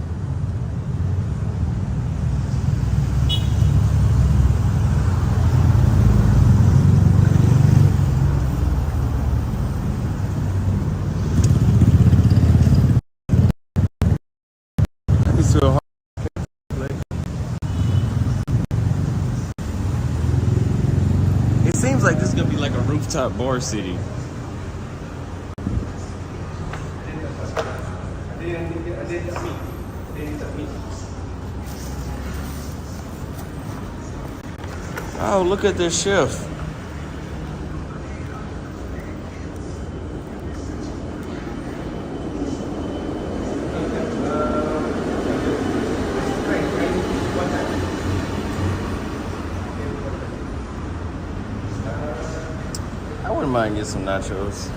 It seems like this is gonna be like a rooftop bar city. Oh, look at this chef. I wouldn't mind getting some nachos.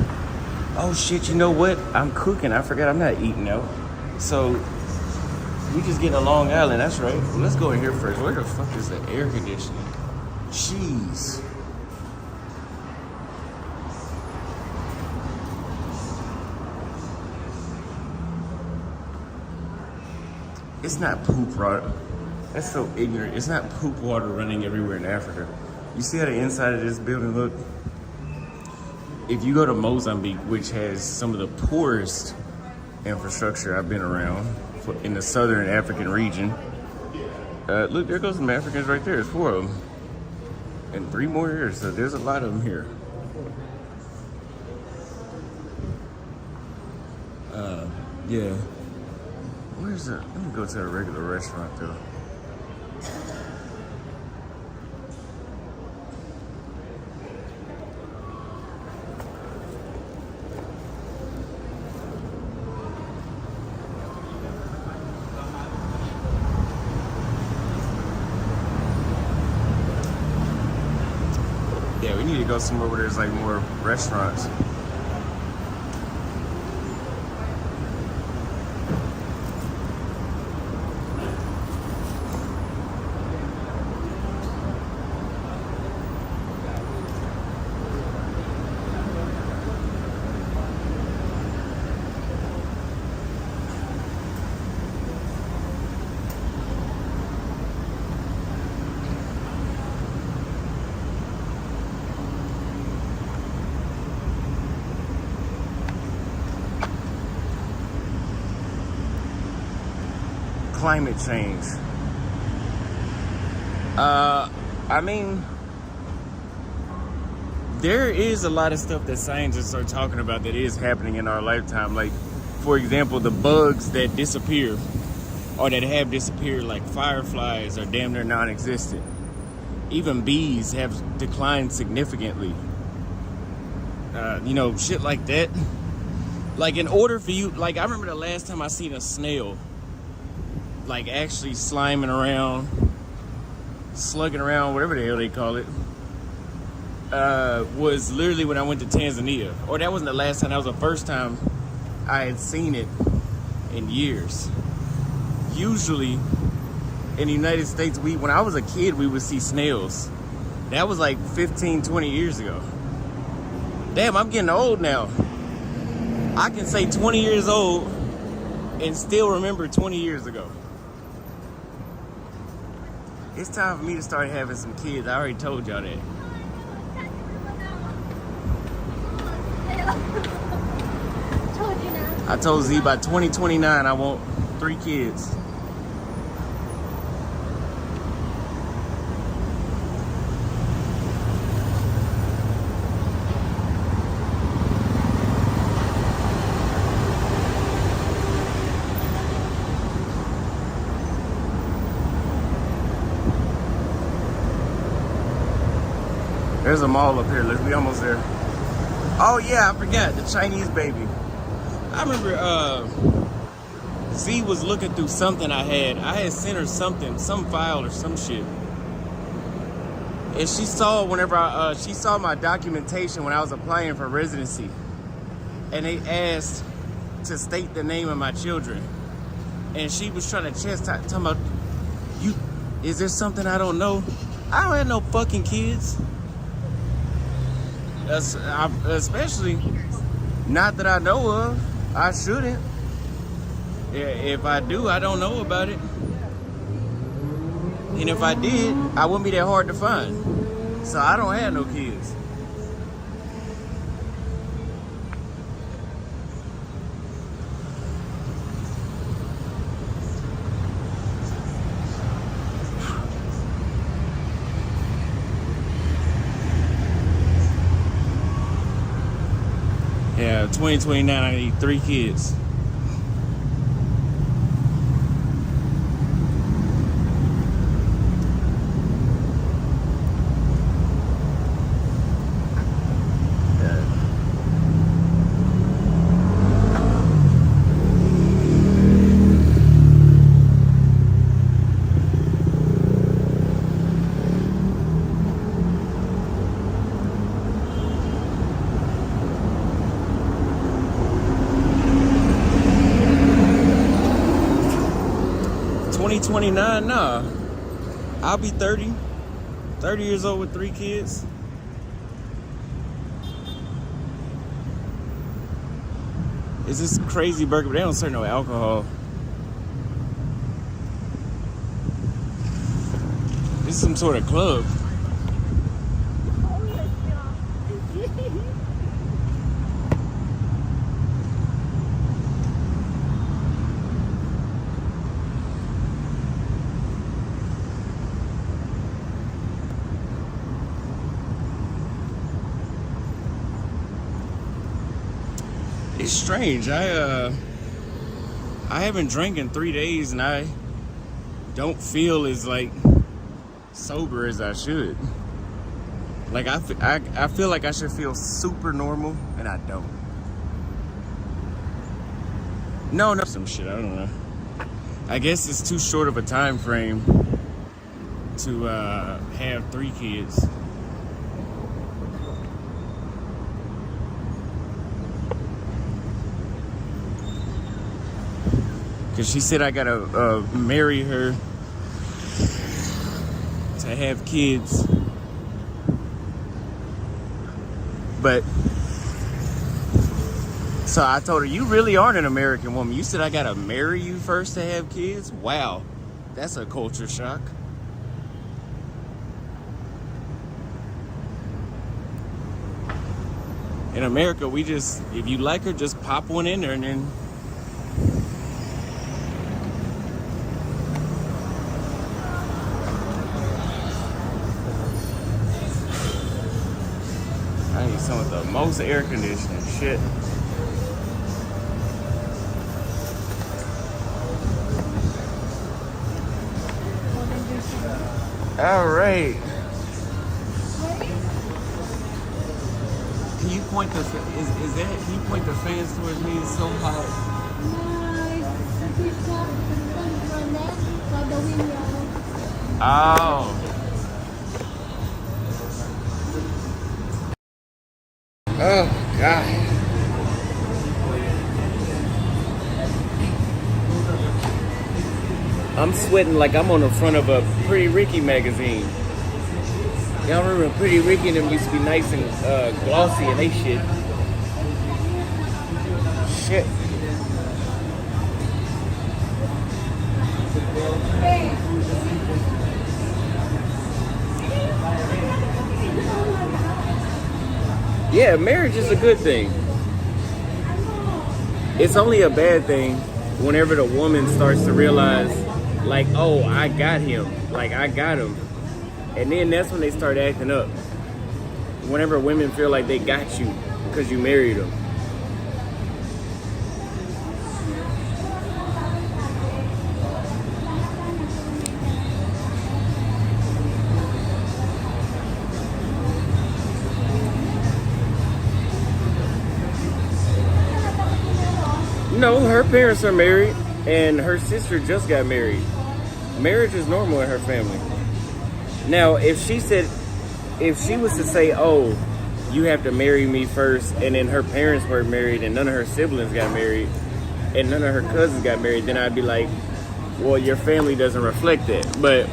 Oh shit, you know what? I'm cooking. I forgot I'm not eating out. So we just getting a Long Island, that's right. Well, let's go in here first. Where the fuck is the air conditioning? Jeez. It's not poop water. That's so ignorant. It's not poop water running everywhere in Africa. You see how the inside of this building look? If you go to Mozambique, which has some of the poorest infrastructure I've been around in the southern African region, look, there goes some Africans right there. There's 4 of them. And 3 more here, so there's a lot of them here. Yeah. Where's the, let me go to a regular restaurant though. Yeah, we need to go somewhere where there's like more restaurants. Climate change. I mean, there is a lot of stuff that scientists are talking about that is happening in our lifetime. Like, for example, the bugs that disappear or that have disappeared, like fireflies, are damn near non-existent. Even bees have declined significantly. You know, shit like that. Like, in order for you, like, I remember the last time I seen a snail like actually sliming around, slugging around, whatever the hell they call it, was literally when I went to Tanzania. Or that wasn't the last time, that was the first time I had seen it in years. Usually in the United States, when I was a kid, we would see snails. That was like 15, 20 years ago. Damn, I'm getting old now. I can say 20 years old and still remember 20 years ago. It's time for me to start having some kids. I already told y'all that. I told Z by 2029 I want 3 kids. There's a mall up here. Look, we almost there. Oh yeah, I forgot the Chinese baby. I remember Z was looking through something I had sent her something, some file or some shit. And she saw whenever she saw my documentation when I was applying for residency. And they asked to state the name of my children. And she was trying to chastise, talking about, is there something I don't know? I don't have no fucking kids. Especially not that I know of. I shouldn't. If I do, I don't know about it. And if I did, I wouldn't be that hard to find. So I don't have no kids. Yeah, 2029, I need 3 kids. $2029, nah. I'll be 30 years old with 3 kids. It's this crazy burger, but they don't serve no alcohol. This is some sort of club. It's strange. I haven't drank in 3 days, and I don't feel as like sober as I should. Like I feel like I should feel super normal, and I don't. No, some shit. I don't know. I guess it's too short of a time frame to have 3 kids. Cause she said I gotta marry her to have kids, but so I told her, you really aren't an American woman. You said I gotta marry you first to have kids? Wow, that's a culture shock. In America, we just, if you like her, just pop one in there and then some of the most air conditioning shit. All right. Can you point the is that? Can you point the fans towards me? It's so hot. Oh. Oh, God. I'm sweating like I'm on the front of a Pretty Ricky magazine. Y'all remember Pretty Ricky and them used to be nice and glossy and they shit. Shit. Yeah, marriage is a good thing. It's only a bad thing whenever the woman starts to realize, like, oh, I got him. Like, I got him. And then that's when they start acting up. Whenever women feel like they got you because you married them. her parents are married, and her sister just got married. Marriage is normal in her family. Now, if she was to say, "Oh, you have to marry me first," and then her parents were married, and none of her siblings got married, and none of her cousins got married, then I'd be like, "Well, your family doesn't reflect that." But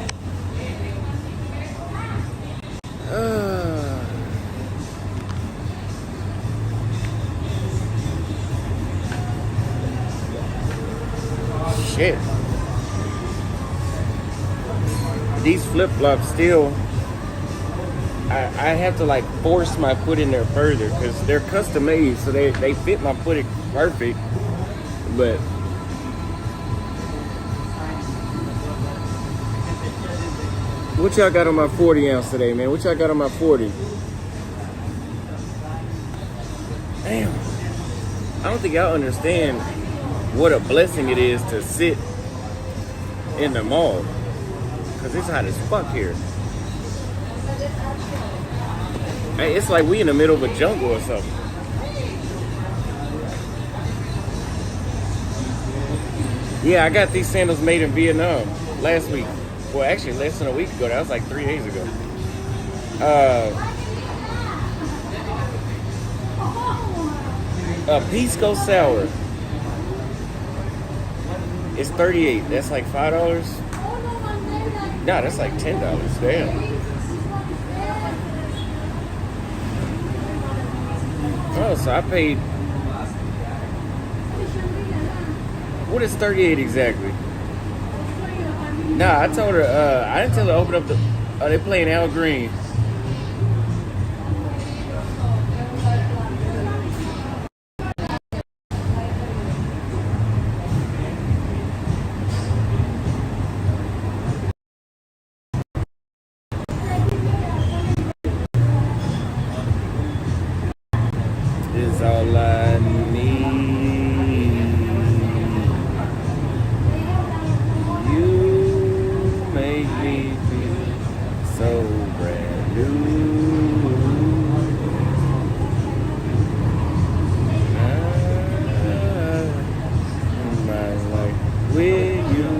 shit. These flip-flops still, I have to like force my foot in there further because they're custom made, so they fit my foot perfect. But what y'all got on my 40 ounce today, man? What y'all got on my 40? Damn. I don't think y'all understand what a blessing it is to sit in the mall. Cause it's hot as fuck here. Hey, it's like we in the middle of a jungle or something. Yeah, I got these sandals made in Vietnam last week. Well, actually less than a week ago. That was like 3 days ago. Pisco Sour. It's $38. That's like $5. Nah, that's like $10. Damn. Oh, so I paid. What is 38 exactly? Nah, I told her. I didn't tell her to open up the. Oh, they playing Al Green. Is all I need. You make me feel so brand new. My life with you.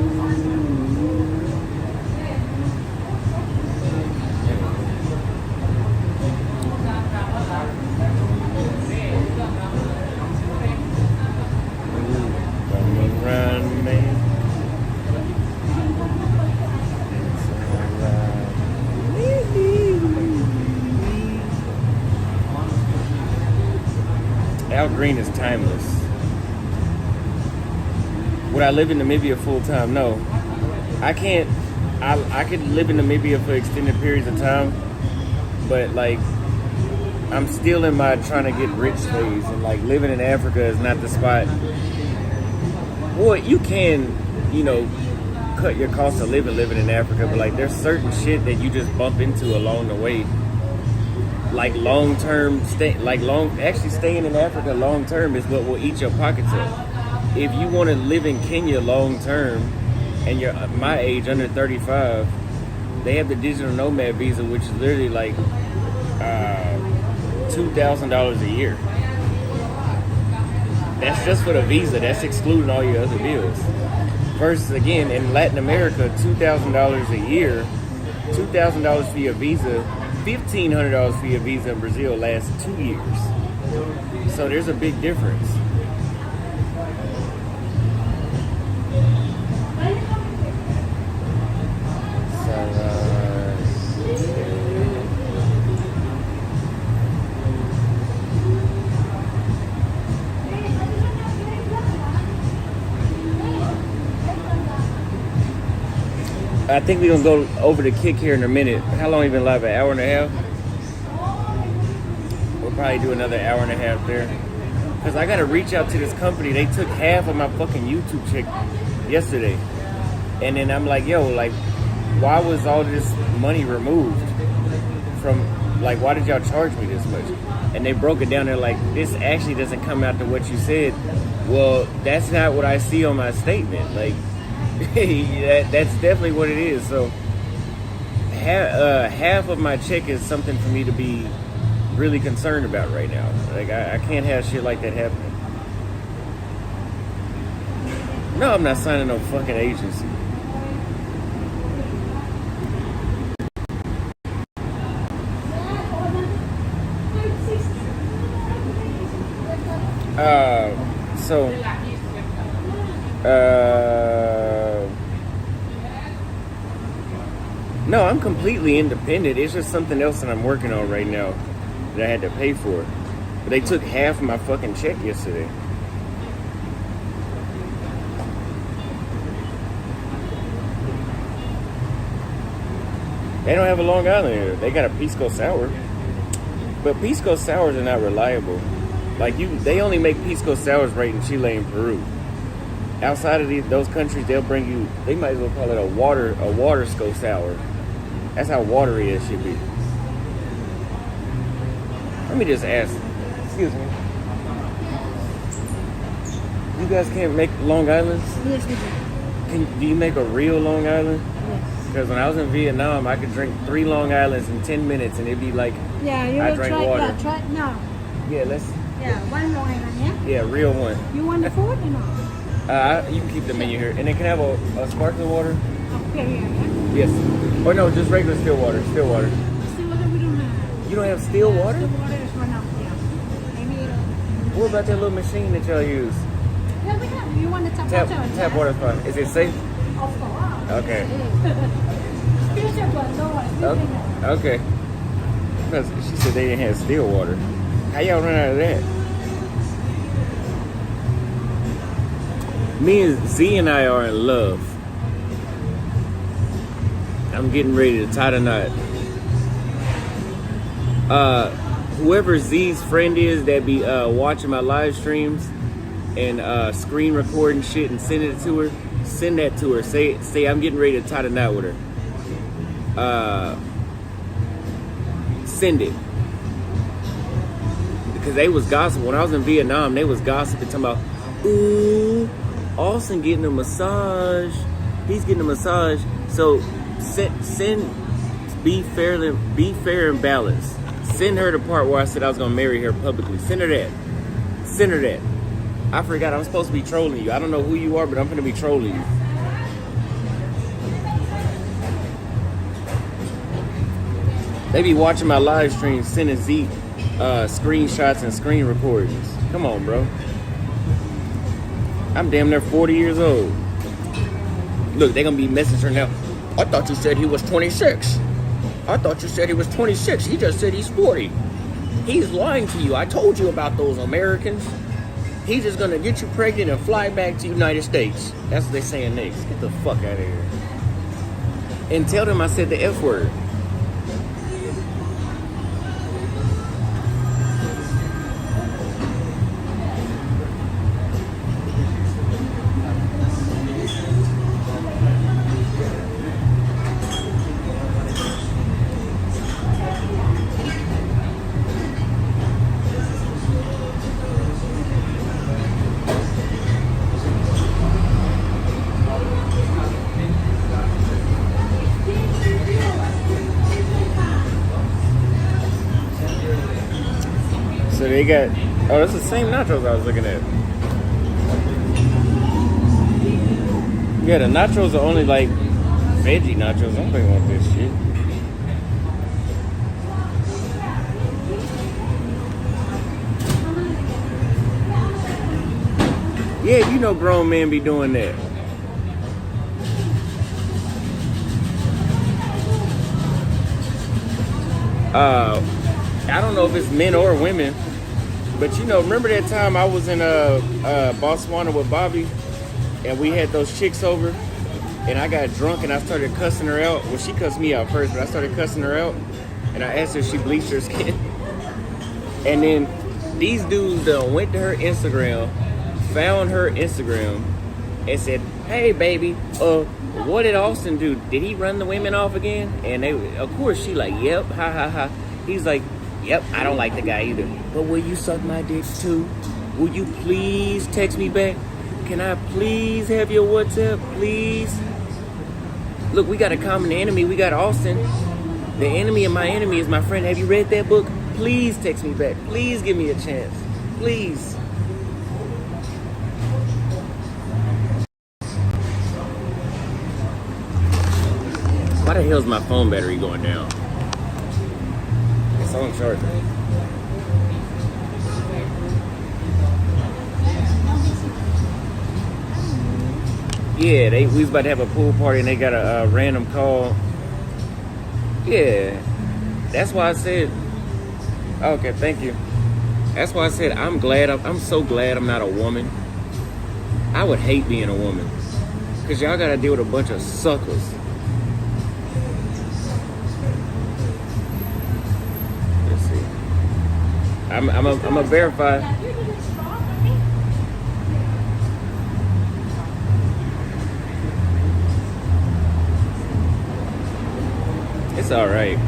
Al Green is timeless. Would I live in Namibia full time? No. I can't. I could live in Namibia for extended periods of time, but like I'm still in my trying to get rich phase, and like living in Africa is not the spot. Well, you can, cut your cost of living in Africa, but like there's certain shit that you just bump into along the way. Like long-term actually staying in Africa long-term is what will eat your pockets up. If you want to live in Kenya long-term and you're my age, under 35, they have the digital nomad visa, which is literally like $2,000 a year. That's just for the visa. That's excluding all your other bills. Versus again in Latin America, $2,000 a year, $2,000 for your visa, $1,500 for your visa in Brazil lasts 2 years. So there's a big difference. I think we're going to go over the kick here in a minute. How long have you been live? An hour and a half? We'll probably do another hour and a half there. Because I got to reach out to this company. They took half of my fucking YouTube check yesterday. And then I'm like, yo, like, why was all this money removed from, like, why did y'all charge me this much? And they broke it down. They're like, this actually doesn't come out to what you said. Well, that's not what I see on my statement. Like, that's definitely what it is. So half of my check is something for me to be really concerned about right now. Like I can't have shit like that happening. No, I'm not signing no fucking agency. So, no, I'm completely independent. It's just something else that I'm working on right now that I had to pay for. But they took half of my fucking check yesterday. They don't have a Long Island here. They got a Pisco Sour. But Pisco Sours are not reliable. Like they only make Pisco Sours right in Chile and Peru. Outside of those countries, they'll bring you, they might as well call it a watersco sour. That's how watery it should be. Let me just ask, excuse me. You guys can't make Long Islands? Yes, we do. Do you make a real Long Island? Yes. Because when I was in Vietnam, I could drink 3 Long Islands in 10 minutes and it'd be like, Yeah, you I will drank try. water. Yeah, try now. yeah, let's, Yeah, one Long Island, yeah. yeah, real one. You want the food or no? You can keep the menu here. And then can I have a sparkling water? Okay, yeah. Yes. Or no, just regular still water. Still water. Still water we don't have. You don't have still water? Still water is one out, yeah. Maybe. What about that little machine that y'all use? Yeah, we have. You want the tap water? Tap water fine. Is it safe? Of course. Okay. Still tap water, no water. Still drink that. Okay. Because she said they didn't have still water. How y'all run out of that? Me and Z and I are in love. I'm getting ready to tie the knot. Whoever Z's friend is that be watching my live streams and screen recording shit and sending it to her, send that to her. Say I'm getting ready to tie the knot with her. Send it. Because they was gossiping. When I was in Vietnam, they was gossiping, talking about, ooh, Austin getting a massage. He's getting a massage. So send be fair and balanced. Send her the part where I said I was gonna marry her publicly. Send her that. Send her that. I forgot I'm supposed to be trolling you. I don't know who you are, but I'm gonna be trolling you. They be watching my live stream, sending Z screenshots and screen recordings. Come on, bro. I'm damn near 40 years old. Look, they gonna be messaging her now. I thought you said he was 26. I thought you said he was 26. He just said he's 40. He's lying to you. I told you about those Americans. He's just gonna get you pregnant and fly back to the United States. That's what they saying next. Get the fuck out of here. And tell them I said the F word. So they got, oh, that's the same nachos I was looking at. Yeah, the nachos are only like veggie nachos. I don't think I want this shit. Yeah, you know grown men be doing that. I don't know if it's men or women, but you know, remember that time I was in Botswana with Bobby, and we had those chicks over, and I got drunk and I started cussing her out. Well, she cussed me out first, but I started cussing her out, and I asked her if she bleached her skin. And then these dudes went to her Instagram, found her Instagram, and said, "Hey, baby, what did Austin do? Did he run the women off again?" And they, of course, she like, "Yep, ha ha ha." He's like, "Yep, I don't like the guy either. But will you suck my dick too? Will you please text me back? Can I please have your WhatsApp, please? Look, we got a common enemy. We got Austin. The enemy of my enemy is my friend. Have you read that book? Please text me back. Please give me a chance. Please." Why the hell's my phone battery going down? It's on charger. Yeah, we was about to have a pool party and they got a random call. Yeah, that's why I said. Okay, thank you. That's why I said I'm so glad I'm not a woman. I would hate being a woman, cause y'all gotta deal with a bunch of suckers. Let's see. I'm a verify. It's all right.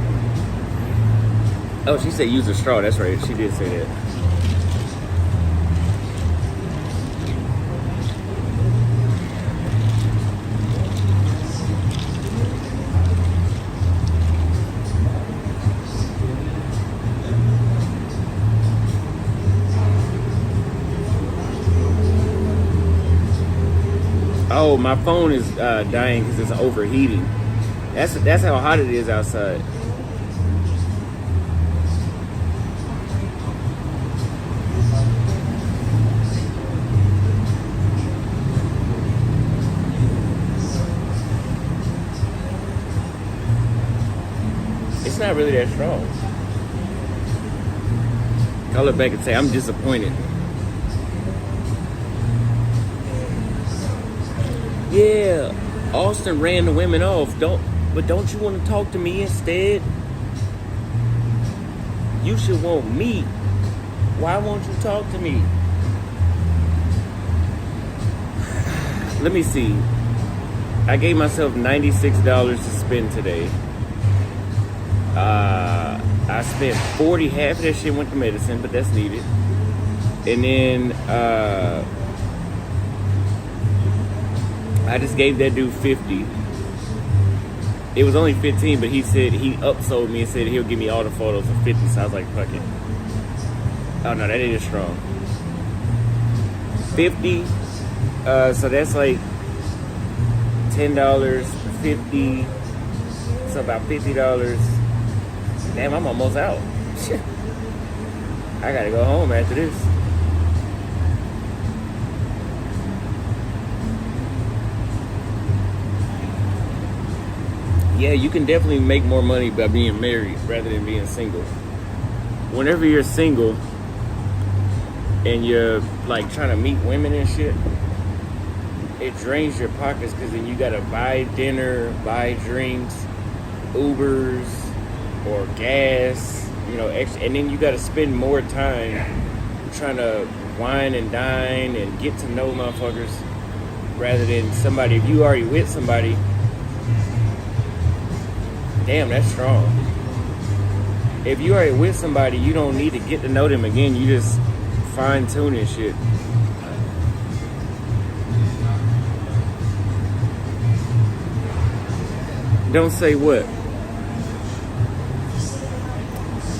Oh, she said use a straw. That's right. She did say that. Oh, my phone is dying because it's overheating. That's how hot it is outside. It's not really that strong. Call it back and say, I'm disappointed. Yeah, Austin ran the women off. Don't you want to talk to me instead? You should want me. Why won't you talk to me? Let me see. I gave myself $96 to spend today. I spent 40, half of that shit went to medicine, but that's needed. And then I just gave that dude 50. It was only 15, but he said he upsold me and said he'll give me all the photos for 50. So I was like, fuck it. Oh no, that ain't strong. 50. So that's like $10, 50. So about $50. Damn, I'm almost out. Shit. I gotta go home after this. Yeah, you can definitely make more money by being married rather than being single. Whenever you're single and you're like trying to meet women and shit, it drains your pockets because then you gotta buy dinner, buy drinks, Ubers, or gas, extra, and then you gotta spend more time trying to wine and dine and get to know motherfuckers rather than somebody. If you already with somebody, damn, that's strong. If you already with somebody, you don't need to get to know them again. You just fine tune and shit. Don't say what.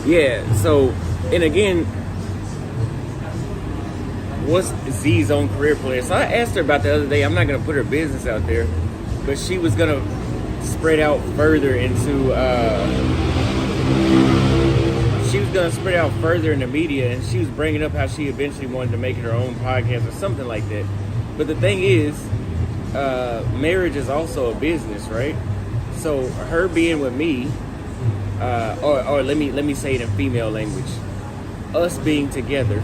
Yeah, so, and again, what's Z's own career plan? So I asked her about the other day. I'm not going to put her business out there, but she was going to spread out further into, in the media, and she was bringing up how she eventually wanted to make it her own podcast or something like that. But the thing is, marriage is also a business, right? So her being with me, or let me say it in female language, us being together,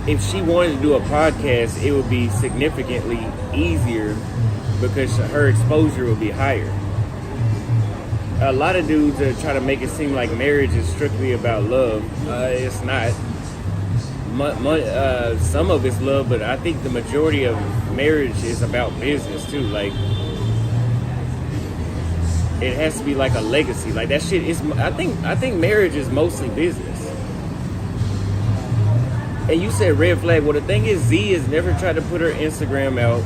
if she wanted to do a podcast, it would be significantly easier because her exposure would be higher. A lot of dudes are trying to make it seem like marriage is strictly about love. It's not. Some of it's love, but I think the majority of marriage is about business too. Like, it has to be like a legacy. Like, that shit is. I think marriage is mostly business. And you said red flag. Well, the thing is, Z has never tried to put her Instagram out.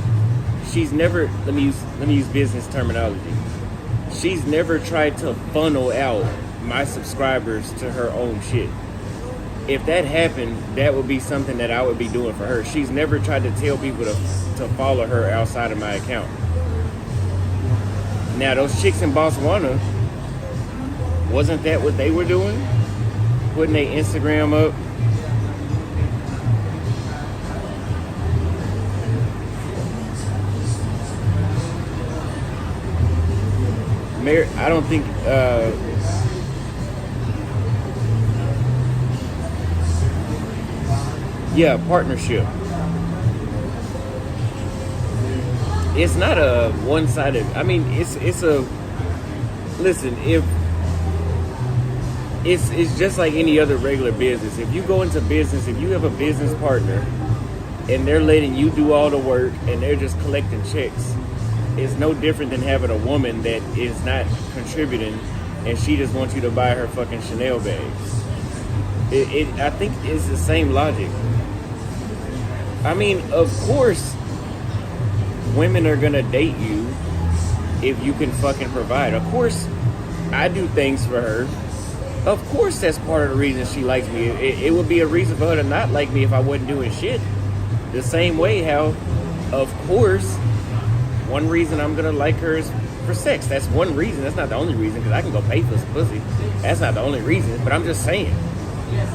She's never. Let me use business terminology. She's never tried to funnel out my subscribers to her own shit. if that happened, that would be something that I would be doing for her. She's never tried to tell people to follow her outside of my account. Now, those chicks in Botswana, wasn't that what they were doing? Putting their Instagram up? I don't think partnership. It's not a one-sided. I mean, it's a listen. If it's just like any other regular business. If you go into business, if you have a business partner and they're letting you do all the work and they're just collecting checks, it's no different than having a woman that is not contributing and she just wants you to buy her fucking Chanel bags. I think it's the same logic. I mean, of course, women are gonna date you if you can fucking provide. Of course, I do things for her. Of course, that's part of the reason she likes me. It would be a reason for her to not like me if I wasn't doing shit. The same way how, of course, one reason I'm gonna like her is for sex. That's one reason. That's not the only reason, because I can go pay for some pussy. That's not the only reason, but I'm just saying.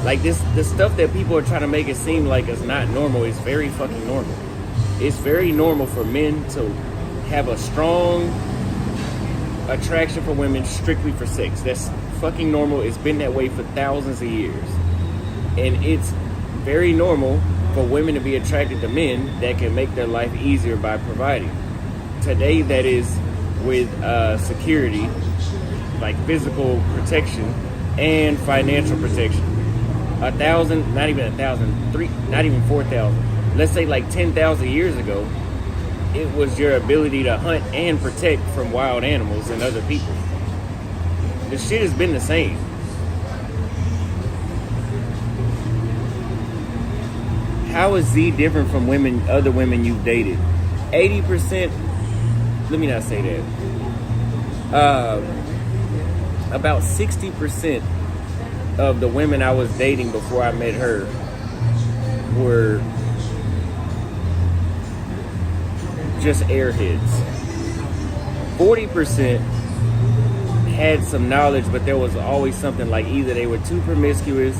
Like the stuff that people are trying to make it seem like it's not normal is very fucking normal. It's very normal for men to have a strong attraction for women strictly for sex. That's fucking normal. It's been that way for thousands of years. And it's very normal for women to be attracted to men that can make their life easier by providing. Today, that is with security, like physical protection and financial protection. 1,000, not even 1,000, not even 4,000. Let's say like 10,000 years ago, it was your ability to hunt and protect from wild animals and other people. The shit has been the same. How is Z different from other women you've dated? 80%, let me not say that. About 60% of the women I was dating before I met her were just airheads. 40% had some knowledge, but there was always something like either they were too promiscuous,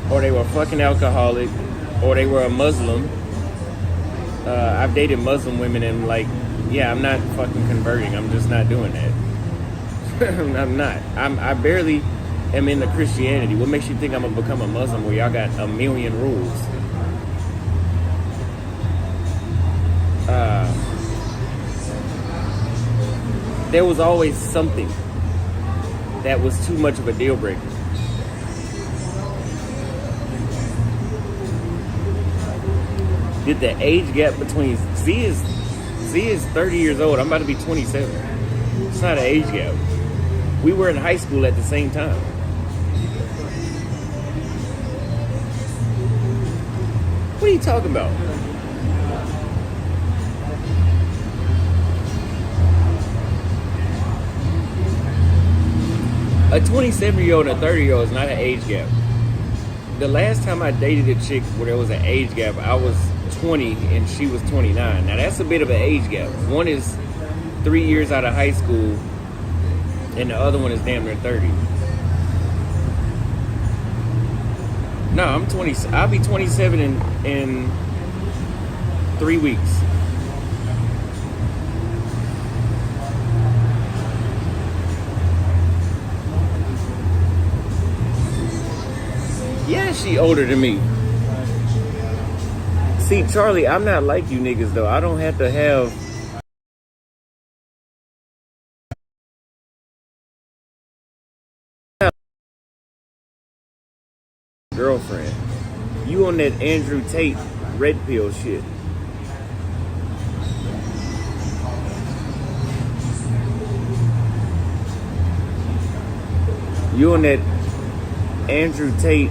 or they were fucking alcoholic, or they were a Muslim. I've dated Muslim women and like, yeah, I'm not fucking converting. I'm just not doing that. I'm not. I barely am into Christianity. What makes you think I'm gonna become a Muslim where y'all got a million rules? There was always something that was too much of a deal breaker. Did the age gap between Z is 30 years old. I'm about to be 27. It's not an age gap. We were in high school at the same time. What are you talking about? A 27-year-old and a 30-year-old is not an age gap. The last time I dated a chick where there was an age gap, I was 20 and she was 29. Now that's a bit of an age gap. One is 3 years out of high school and the other one is damn near 30. No, I'm 20. I'll be 27 in 3 weeks. Yeah, she older than me. See, Charlie, I'm not like you niggas though. I don't have to have girlfriend. You on that Andrew Tate red pill shit. You on that Andrew Tate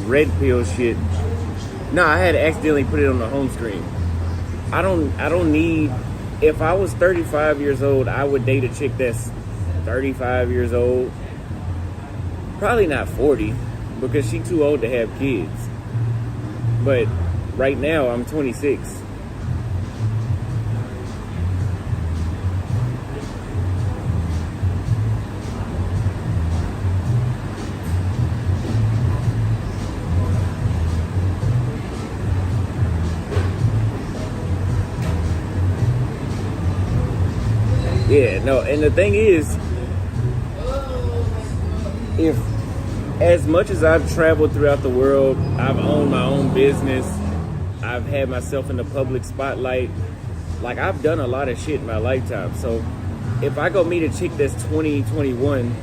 red pill shit. No, I had to accidentally put it on the home screen. I don't need. If I was 35 years old, I would date a chick that's 35 years old. Probably not 40. because she too old to have kids. But right now, I'm 26. Yeah, no, and the thing is, if as much as I've traveled throughout the world, I've owned my own business, I've had myself in the public spotlight, like I've done a lot of shit in my lifetime. So if I go meet a chick that's 20, 21,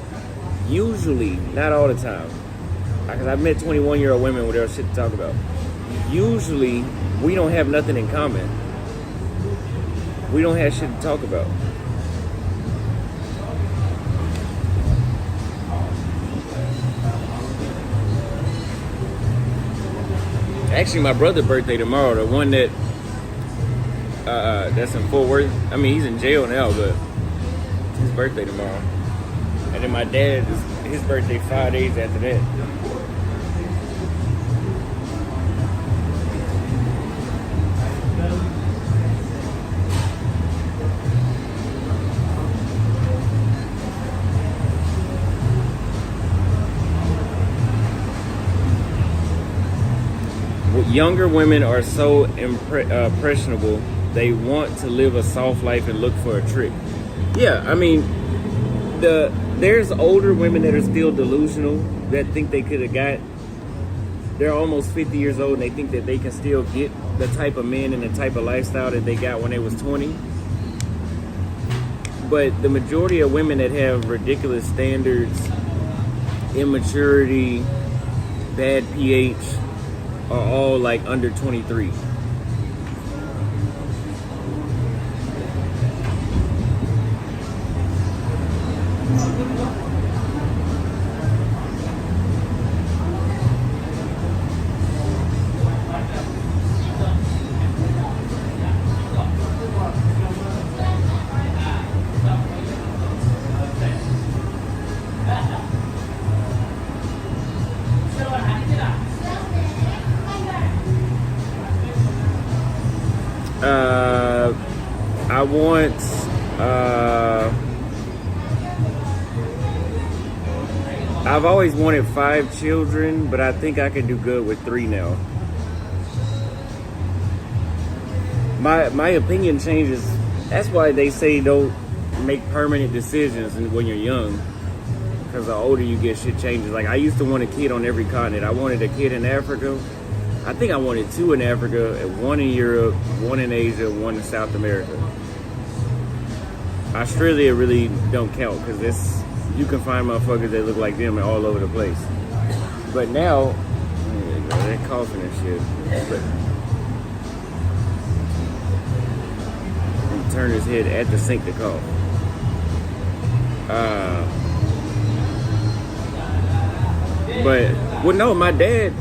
usually, not all the time, because I've met 21-year-old women with their shit to talk about, usually we don't have nothing in common. We don't have shit to talk about. Actually, my brother's birthday tomorrow, the one that that's in Fort Worth. I mean, he's in jail now, but his birthday tomorrow. And then my dad, his birthday 5 days after that. Younger women are so impressionable. They want to live a soft life and look for a trick. Yeah, I mean, there's older women that are still delusional that think they could have got. They're almost 50 years old and they think that they can still get the type of men and the type of lifestyle that they got when they was 20. But the majority of women that have ridiculous standards, immaturity, bad pH, are all like under 23. I want I've always wanted 5 children, but I think I can do good with 3 now. My opinion changes. That's why they say don't make permanent decisions when you're young, because the older you get, shit changes. Like, I used to want a kid on every continent. I wanted a kid in Africa. I think I wanted 2 in Africa, and 1 in Europe, 1 in Asia, 1 in South America. Australia really don't count, because you can find motherfuckers that look like them all over the place. But now, they're coughing and shit. But he turned his head at the sink to cough. Well, no, my dad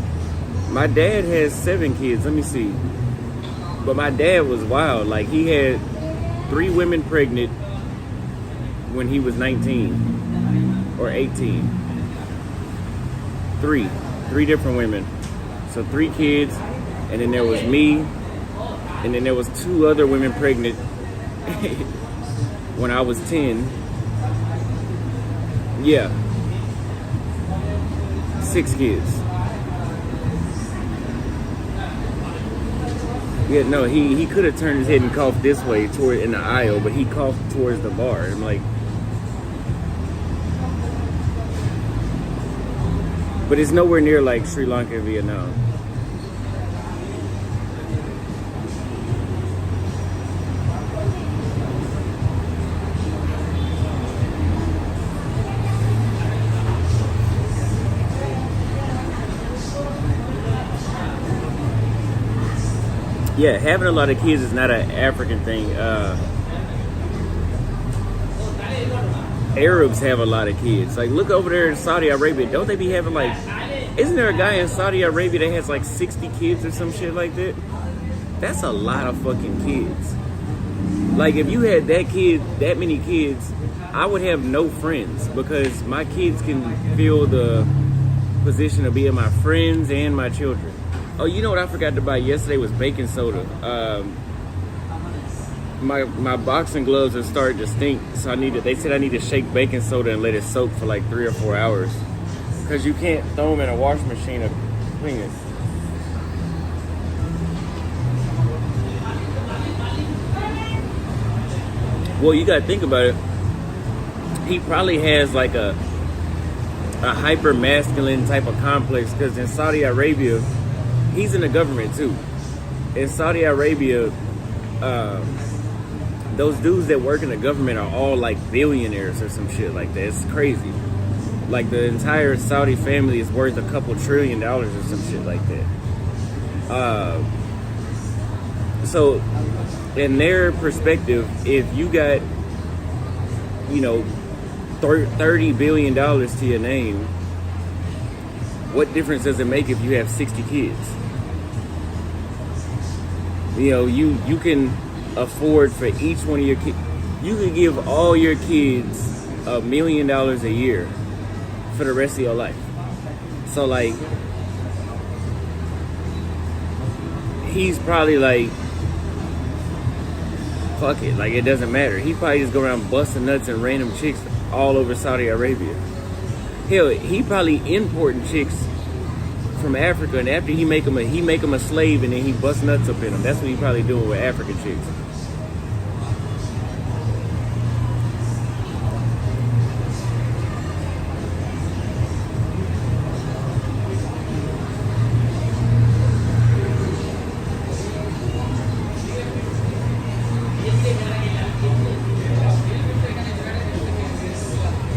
has 7 kids. Let me see. But my dad was wild. Like, he had 3 women pregnant when he was 19 or 18. 3 different women. So 3 kids, and then there was me, and then there was 2 other women pregnant when I was 10. Yeah. 6 kids. Yeah, no, he could have turned his head and coughed this way toward in the aisle, but he coughed towards the bar. I'm like, but it's nowhere near like Sri Lanka and Vietnam. Yeah, having a lot of kids is not an African thing. Arabs have a lot of kids. Like, look over there in Saudi Arabia. Don't they be having like, isn't there a guy in Saudi Arabia that has like 60 kids or some shit like that? That's a lot of fucking kids. Like, if you had that many kids, I would have no friends, because my kids can feel the position to be my friends and my children. Oh, you know what I forgot to buy yesterday was baking soda. My boxing gloves are starting to stink, so they said I need to shake baking soda and let it soak for like 3 or 4 hours, because you can't throw them in a washing machine to clean it. Well, you gotta think about it. He probably has like a hyper masculine type of complex, because in Saudi Arabia, he's in the government too. In Saudi Arabia, those dudes that work in the government are all like billionaires or some shit like that. It's crazy. Like the entire Saudi family is worth a couple $1 trillion or some shit like that. So in their perspective, if you got, you know, $30 billion to your name, what difference does it make if you have 60 kids? You know, you can afford for each one of your kids. You can give all your kids $1 million a year for the rest of your life. So like, he's probably like, fuck it, like it doesn't matter. He probably just go around busting nuts and random chicks all over Saudi Arabia. Hell, he probably importing chicks from Africa, and after he make them a slave, and then he bust nuts up in them. That's what he probably doing with African chicks.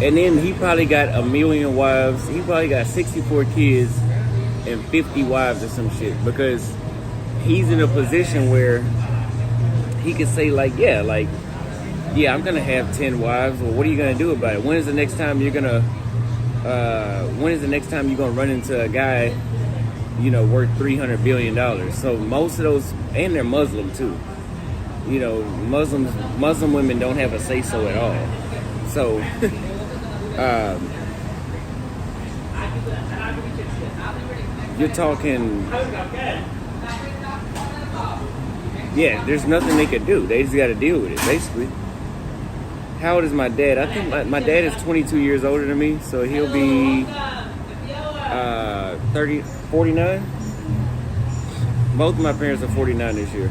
And then he probably got 1 million wives. He probably got 64 kids and 50 wives or some shit, because he's in a position where he can say like, yeah, I'm gonna have 10 wives. Well, what are you gonna do about it? When is the next time you're gonna run into a guy, you know, worth $300 billion? So most of those, and they're Muslim too. You know, Muslim women don't have a say so at all. So you're talking, yeah, there's nothing they could do. They just got to deal with it, basically. How old is my dad? I think my dad is 22 years older than me, so he'll be 49. Both of my parents are 49 this year.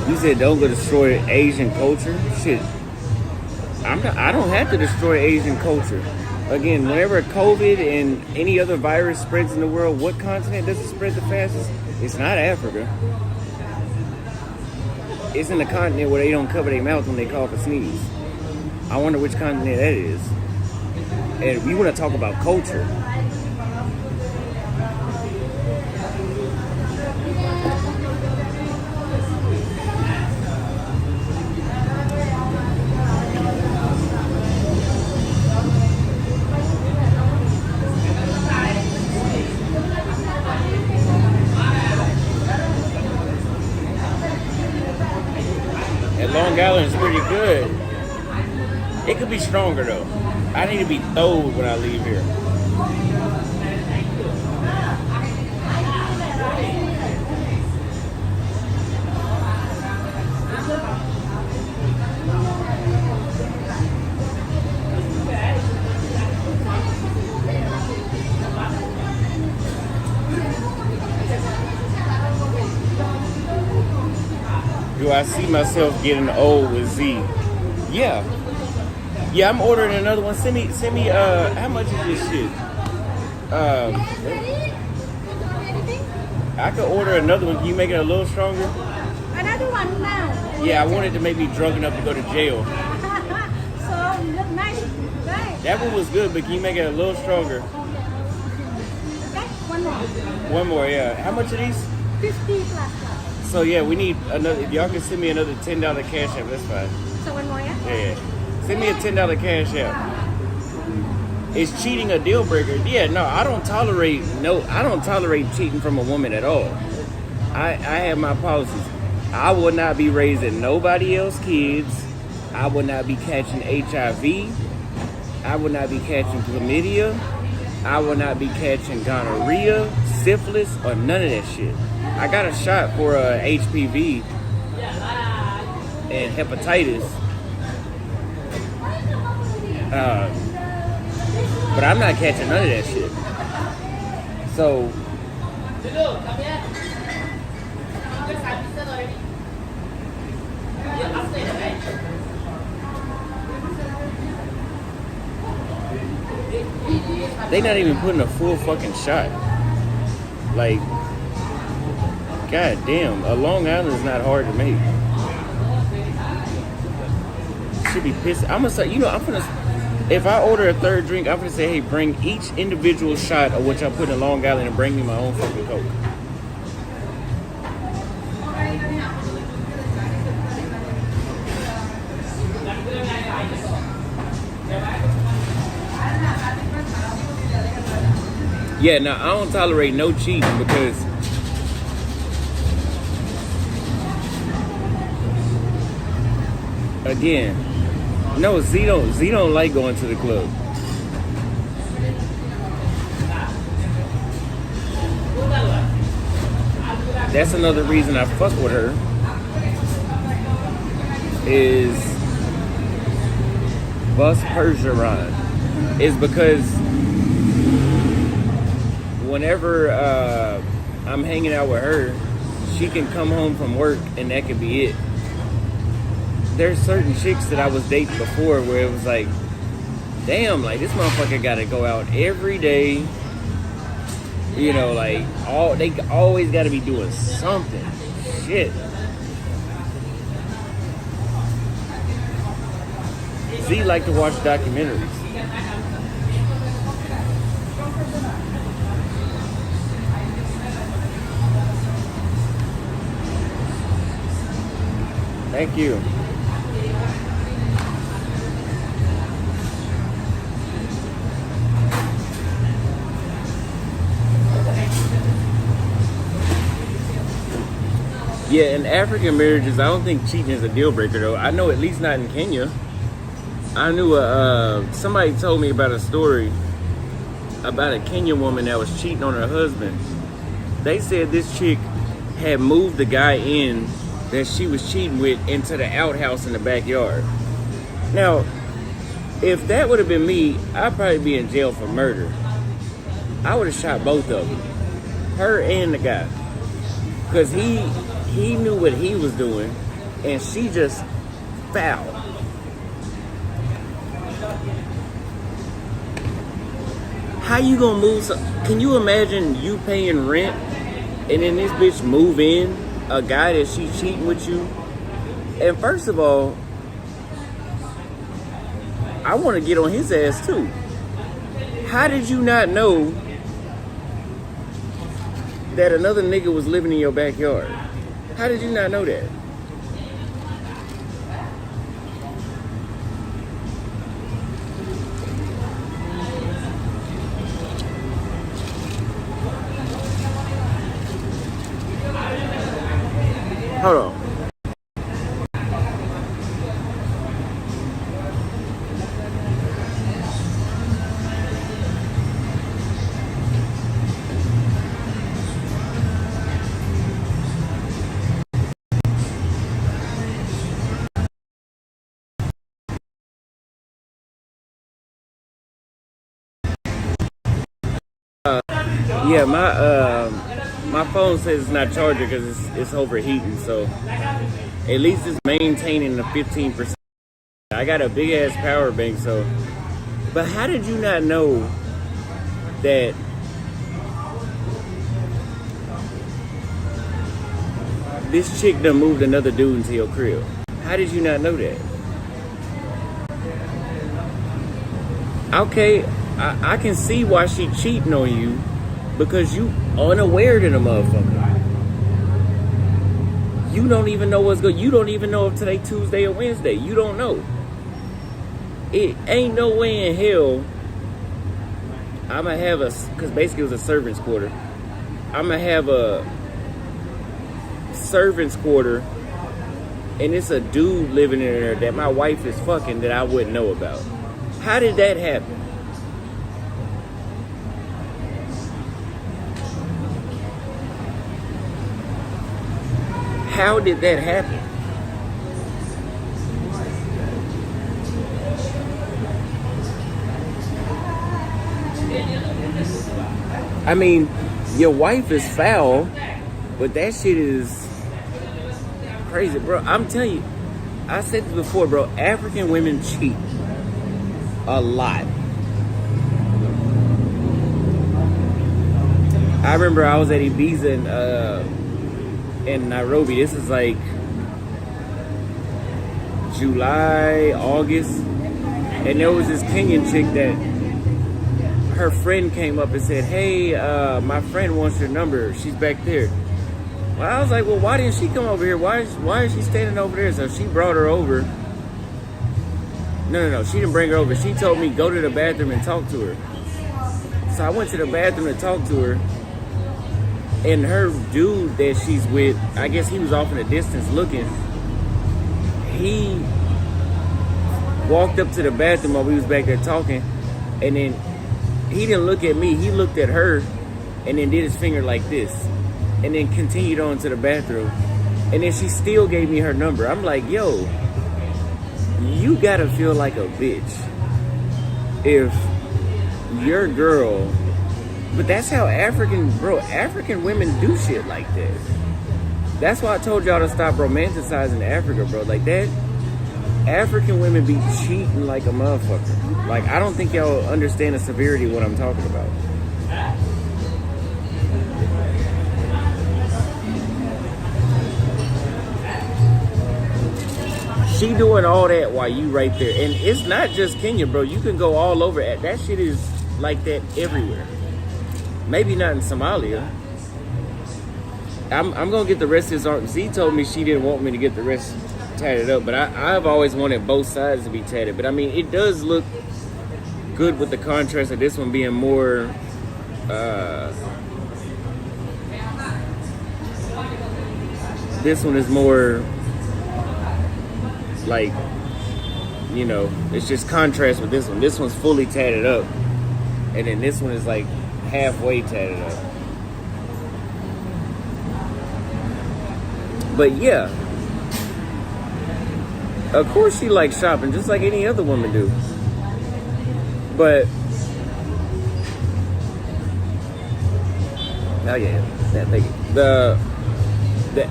You said don't go destroy Asian culture. Shit, I don't have to destroy Asian culture. Again, whenever COVID and any other virus spreads in the world, what continent does it spread the fastest? It's not Africa. It's in the continent where they don't cover their mouth when they cough or sneeze. I wonder which continent that is. And if you want to talk about culture, Long Island is pretty good. It could be stronger though. I need to be throwed when I leave here. Do I see myself getting old with Z? Yeah. Yeah, I'm ordering another one. Send me, how much is this shit? I could order another one. Can you make it a little stronger? Another one now. Yeah, I wanted to make me drunk enough to go to jail. So nice, right? That one was good, but can you make it a little stronger? Okay, one more. One more, yeah. How much are these? 50 plus. So yeah, we need another. If y'all can send me another $10 cash app, that's fine. So one more, yeah? Yeah. Send me a $10 cash app. Is cheating a deal breaker? Yeah, no, I don't tolerate cheating from a woman at all. I have my policies. I will not be raising nobody else's kids. I will not be catching HIV. I will not be catching chlamydia. I will not be catching gonorrhea, syphilis, or none of that shit. I got a shot for HPV and hepatitis. But I'm not catching none of that shit. So, they not even putting a full fucking shot. Like, god damn, a Long Island is not hard to make. Should be pissed. I'm gonna say, if I order a third drink, I'm gonna say, hey, bring each individual shot of what y'all put in Long Island and bring me my own fucking Coke. Yeah, now I don't tolerate no cheating because again, no, Z don't like going to the club. That's another reason I fuck with her. Is Bus Percheron. Is because whenever I'm hanging out with her, she can come home from work and that could be it. There's certain chicks that I was dating before where it was like, damn, like this motherfucker gotta go out every day. You know, like they always gotta be doing something. Shit. Z like to watch documentaries. Thank you. Yeah, in African marriages, I don't think cheating is a deal breaker though. I know at least not in Kenya. I knew somebody told me about a story about a Kenyan woman that was cheating on her husband. They said this chick had moved the guy in that she was cheating with into the outhouse in the backyard. Now, if that would have been me, I'd probably be in jail for murder. I would have shot both of them, her and the guy, because he knew what he was doing, and she just foul. How you gonna move? Can you imagine you paying rent and then this bitch move in a guy that she cheating with you? And first of all, I want to get on his ass too. How did you not know that another nigga was living in your backyard? How did you not know that? Hold on. Yeah, my phone says it's not charging because it's overheating, so at least it's maintaining the 15%. I got a big ass power bank, so. But how did you not know that this chick done moved another dude into your crib? How did you not know that? Okay, I can see why she cheating on you, because you unaware to the motherfucker. You don't even know what's good. You don't even know if today Tuesday or Wednesday. You don't know. It ain't no way in hell I'm gonna have because basically it was a servant's quarter. I'm gonna have a servant's quarter, and it's a dude living in there that my wife is fucking that I wouldn't know about. How did that happen? How did that happen? I mean, your wife is foul, but that shit is crazy, bro. I'm telling you, I said this before, bro. African women cheat a lot. I remember I was at Ibiza in Nairobi. This is like July, August, and there was this Kenyan chick that her friend came up and said, "Hey, my friend wants your number. She's back there." Well, I was like, "Well, why didn't she come over here? Why is she standing over there?" So she brought her over. No, she didn't bring her over. She told me go to the bathroom and talk to her. So I went to the bathroom to talk to her, and her dude that she's with, I guess he was off in the distance looking. He walked up to the bathroom while we was back there talking, and then he didn't look at me. He looked at her, and then did his finger like this, and then continued on to the bathroom. And then she still gave me her number. I'm like, yo, you gotta feel like a bitch if your girl. But that's how African women do shit like that. That's why I told y'all to stop romanticizing Africa, bro. Like that, African women be cheating like a motherfucker. Like, I don't think y'all understand the severity of what I'm talking about. She doing all that while you right there. And it's not just Kenya, bro. You can go all over. That shit is like that everywhere. Maybe not in Somalia. I'm going to get the rest of his arm. Z told me she didn't want me to get the rest tatted up. But I've always wanted both sides to be tatted. But, I mean, it does look good with the contrast of this one being more... this one is more... like, you know, it's just contrast with this one. This one's fully tatted up, and then this one is like halfway tatted up. But yeah, of course she likes shopping just like any other woman do. But oh yeah, that thing. The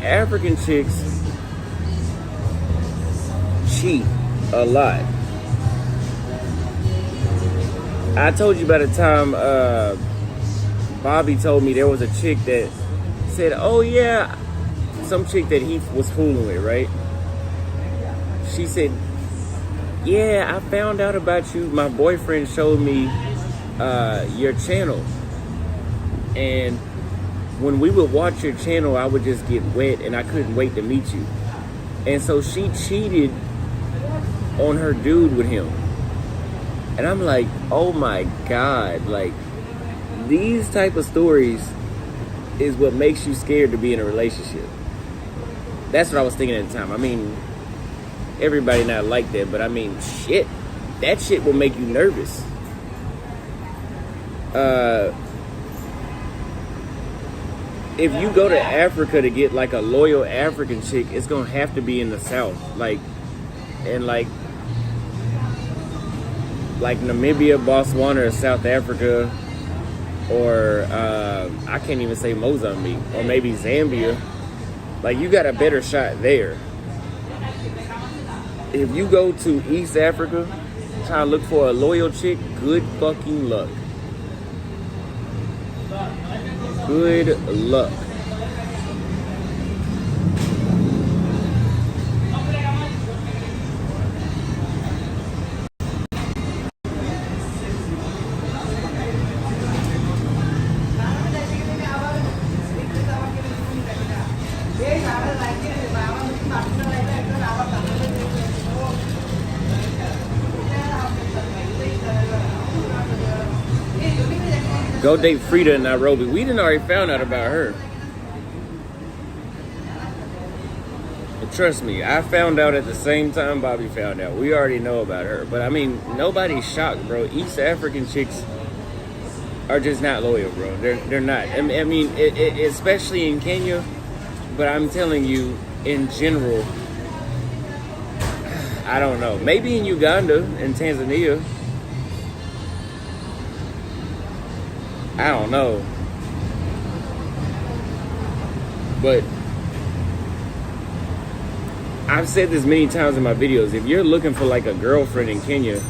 African chicks cheat a lot. I told you by the time Bobby told me there was a chick that said, oh yeah, some chick that he was fooling with, right? She said, yeah, I found out about you. My boyfriend showed me your channel, and when we would watch your channel, I would just get wet and I couldn't wait to meet you. And so she cheated on her dude with him. And I'm like, oh my God, like, these type of stories is what makes you scared to be in a relationship. That's what I was thinking at the time. I mean, everybody not like that, but I mean, shit, that shit will make you nervous. If you go to Africa to get like a loyal African chick, it's gonna have to be in the South, like Namibia, Botswana, or South Africa, or I can't even say Mozambique, or maybe Zambia. Like, you got a better shot there. If you go to East Africa, try to look for a loyal chick, good fucking luck. Good luck. Go date Frida in Nairobi. We didn't already found out about her. But trust me, I found out at the same time Bobby found out. We already know about her. But I mean, nobody's shocked, bro. East African chicks are just not loyal, bro. They're not. I mean, especially in Kenya. But I'm telling you, in general, I don't know. Maybe in Uganda and Tanzania. I don't know. But I've said this many times in my videos. If you're looking for like a girlfriend in Kenya,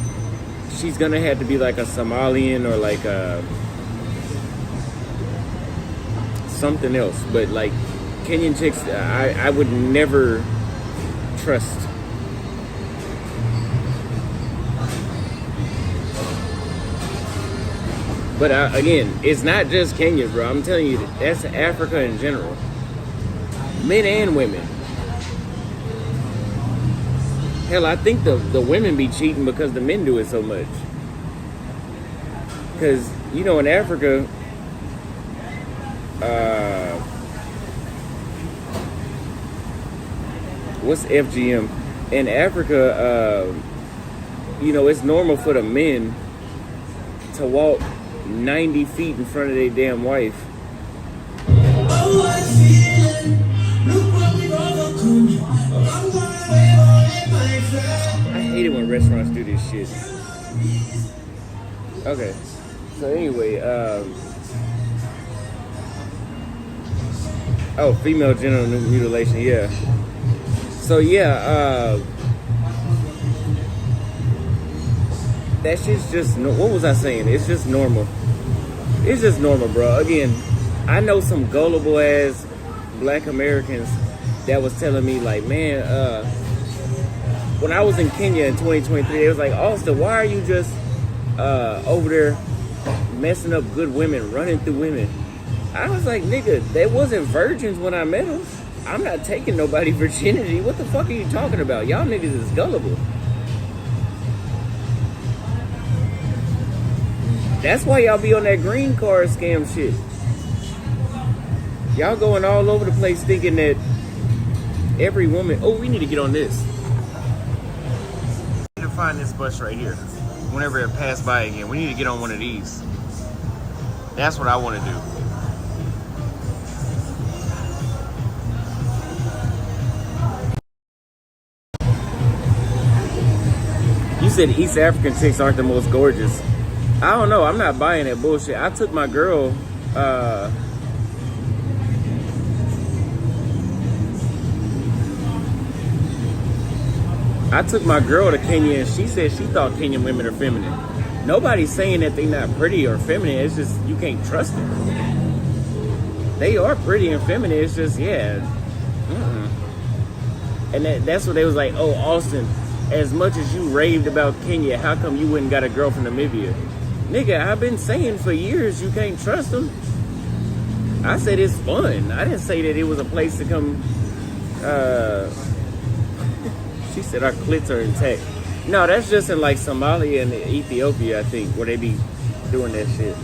she's gonna have to be like a Somalian or like a something else. But like Kenyan chicks, I would never trust. But again, it's not just Kenya, bro. I'm telling you, that's Africa in general. Men and women. Hell, I think the women be cheating because the men do it so much. Because, you know, in Africa, what's FGM? In Africa, you know, it's normal for the men to walk 90 feet in front of their damn wife. I hate it when restaurants do this shit. Okay, so anyway, oh, female genital mutilation, yeah. So yeah, that shit's just, what was I saying? It's just normal. It's just normal, bro. Again, I know some gullible ass black Americans that was telling me like, man, when I was in Kenya in 2023, it was like, Austin, why are you just over there messing up good women, running through women? I was like, nigga, they wasn't virgins when I met them. I'm not taking nobody virginity. What the fuck are you talking about? Y'all niggas is gullible. That's why y'all be on that green card scam shit. Y'all going all over the place thinking that every woman... Oh, we need to get on this. We need to find this bus right here. Whenever it passed by again, we need to get on one of these. That's what I want to do. You said East African chicks aren't the most gorgeous. I don't know. I'm not buying that bullshit. I took my girl, to Kenya, and she said she thought Kenyan women are feminine. Nobody's saying that they're not pretty or feminine. It's just you can't trust them. They are pretty and feminine. It's just, yeah. And that's what they was like, oh, Austin, as much as you raved about Kenya, how come you wouldn't got a girl from Namibia? Nigga, I've been saying for years you can't trust them. I said it's fun. I didn't say that it was a place to come. She said our clits are intact. No, that's just in like Somalia and Ethiopia, I think, where they be doing that shit.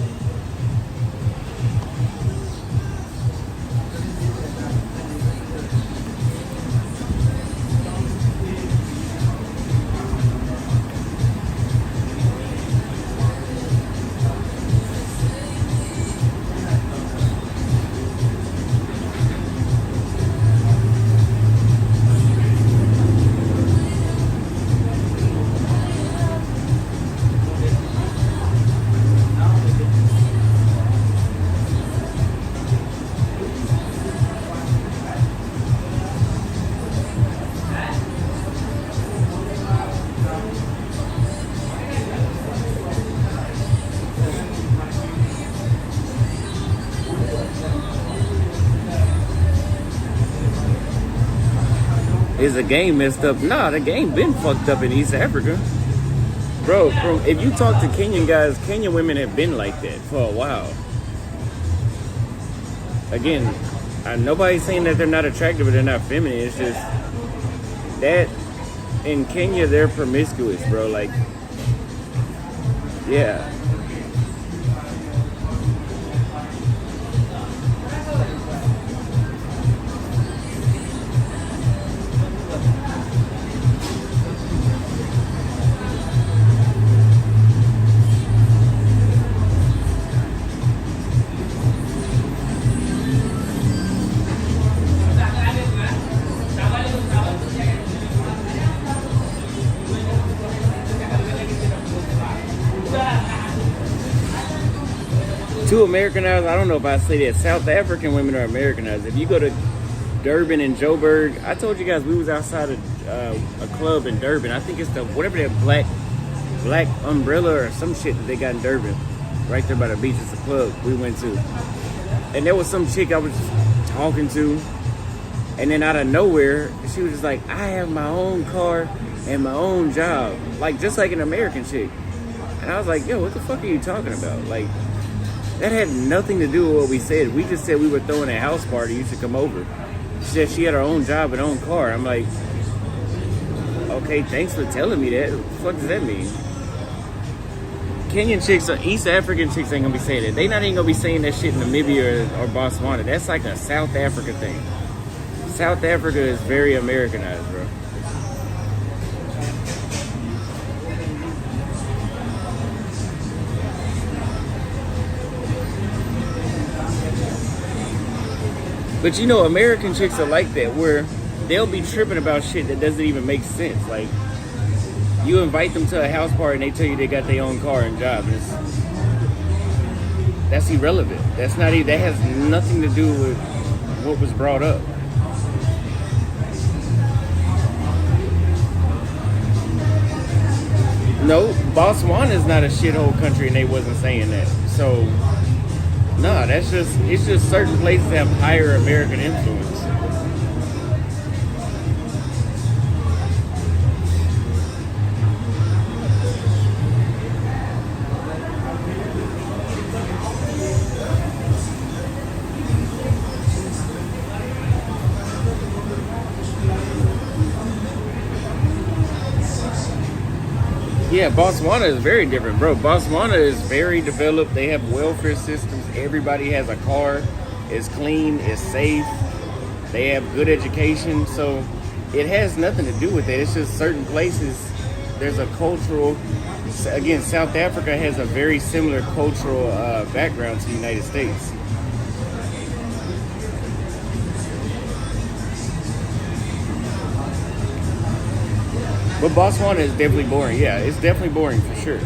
Is the game messed up? Nah, the game been fucked up in East Africa. Bro, if you talk to Kenyan guys, Kenyan women have been like that for a while. Again, nobody's saying that they're not attractive or they're not feminine. It's just that in Kenya, they're promiscuous, bro. Like, yeah. too Americanized. I don't know if I say that. South African women are Americanized. If you go to Durban and Joburg, I told you guys we was outside of a club in Durban. I think it's the whatever that black umbrella or some shit that they got in Durban, right there by the beach. It's a club we went to, and there was some chick I was talking to, and then out of nowhere she was just like, I have my own car and my own job, like just like an American chick. And I was like, yo, what the fuck are you talking about? Like, that had nothing to do with what we said. We just said we were throwing a house party, you should come over. She said she had her own job and own car. I'm like, okay, thanks for telling me that. What the fuck does that mean? Kenyan chicks, East African chicks ain't gonna be saying that. They not even gonna be saying that shit in Namibia or Botswana. That's like a South Africa thing. South Africa is very Americanized, bro. But you know, American chicks are like that, where they'll be tripping about shit that doesn't even make sense. Like, you invite them to a house party and they tell you they got their own car and job. And that's irrelevant. That's not even, that has nothing to do with what was brought up. No, Botswana is not a shithole country and they wasn't saying that. So, nah, it's just certain places have higher American influence. Yeah, Botswana is very different, bro. Botswana is very developed. They have welfare systems. Everybody has a car. It's clean. It's safe. They have good education. So it has nothing to do with it. It's just certain places. There's a cultural... Again, South Africa has a very similar cultural background to the United States. But Botswana is definitely boring. Yeah, it's definitely boring for sure.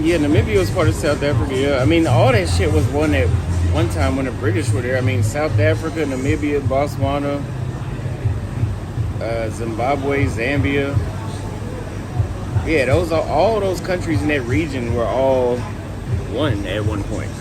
Yeah, Namibia was part of South Africa. Yeah, I mean, all that shit was one time when the British were there. I mean, South Africa, Namibia, Botswana, Zimbabwe, Zambia. Yeah, all those countries in that region were all one at one point.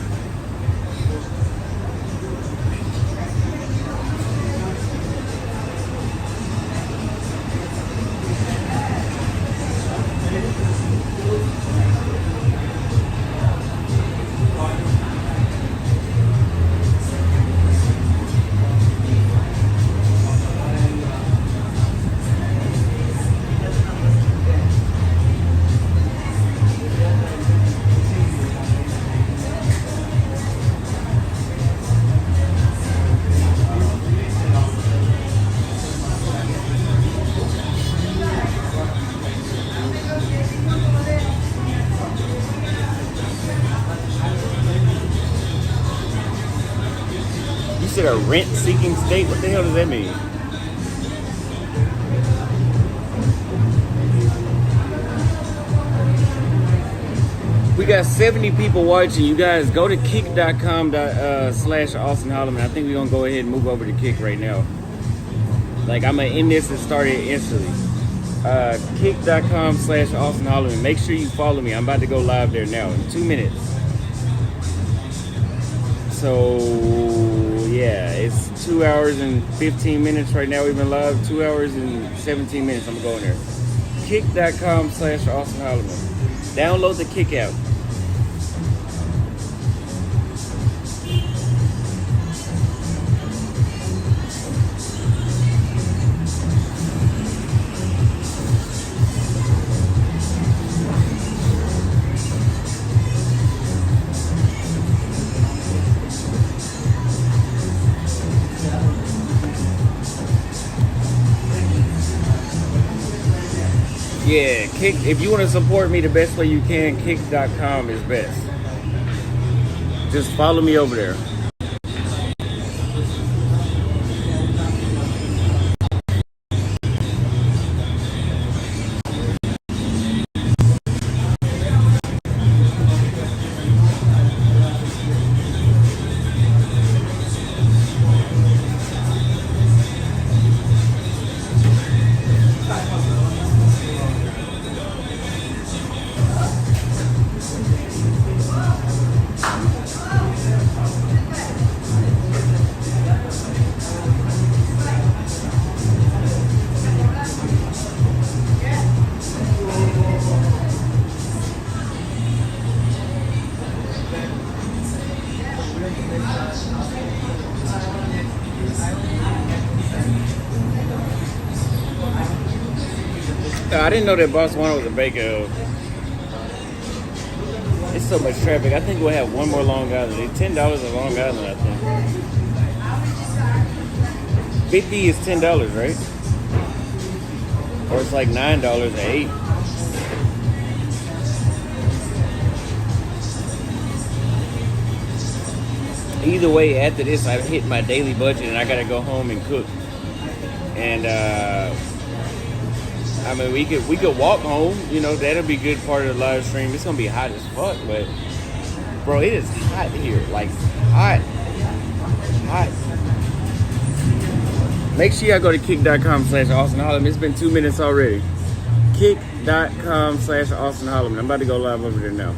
You said a rent-seeking state? What the hell does that mean? We got 70 people watching. You guys go to kick.com/Austin Holloman. I think we're gonna go ahead and move over to Kick right now. Like, I'm gonna end this and start it instantly. Kick.com/Austin Holloman. Make sure you follow me. I'm about to go live there now in 2 minutes. So yeah, it's 2 hours and 15 minutes right now. We've been live 2 hours and 17 minutes. I'm going there. Kick.com/Austin Holloman. Download the Kick app. Yeah, Kick. If you want to support me the best way you can, kick.com is best. Just follow me over there. I didn't know that Botswana was a baker. It's so much traffic. I think we'll have one more Long Island. It's $10 a Long Island, I think. 50 is $10, right? Or it's like $9 or $8. Either way, after this, I've hit my daily budget and I gotta go home and cook. And I mean, we could walk home, you know, that'll be a good part of the live stream. It's gonna be hot as fuck, but bro, it is hot here, like hot. Make sure y'all go to kick.com/Austin Holloman. It's been 2 minutes already. Kick.com/Austin Holloman. I'm about to go live over there now.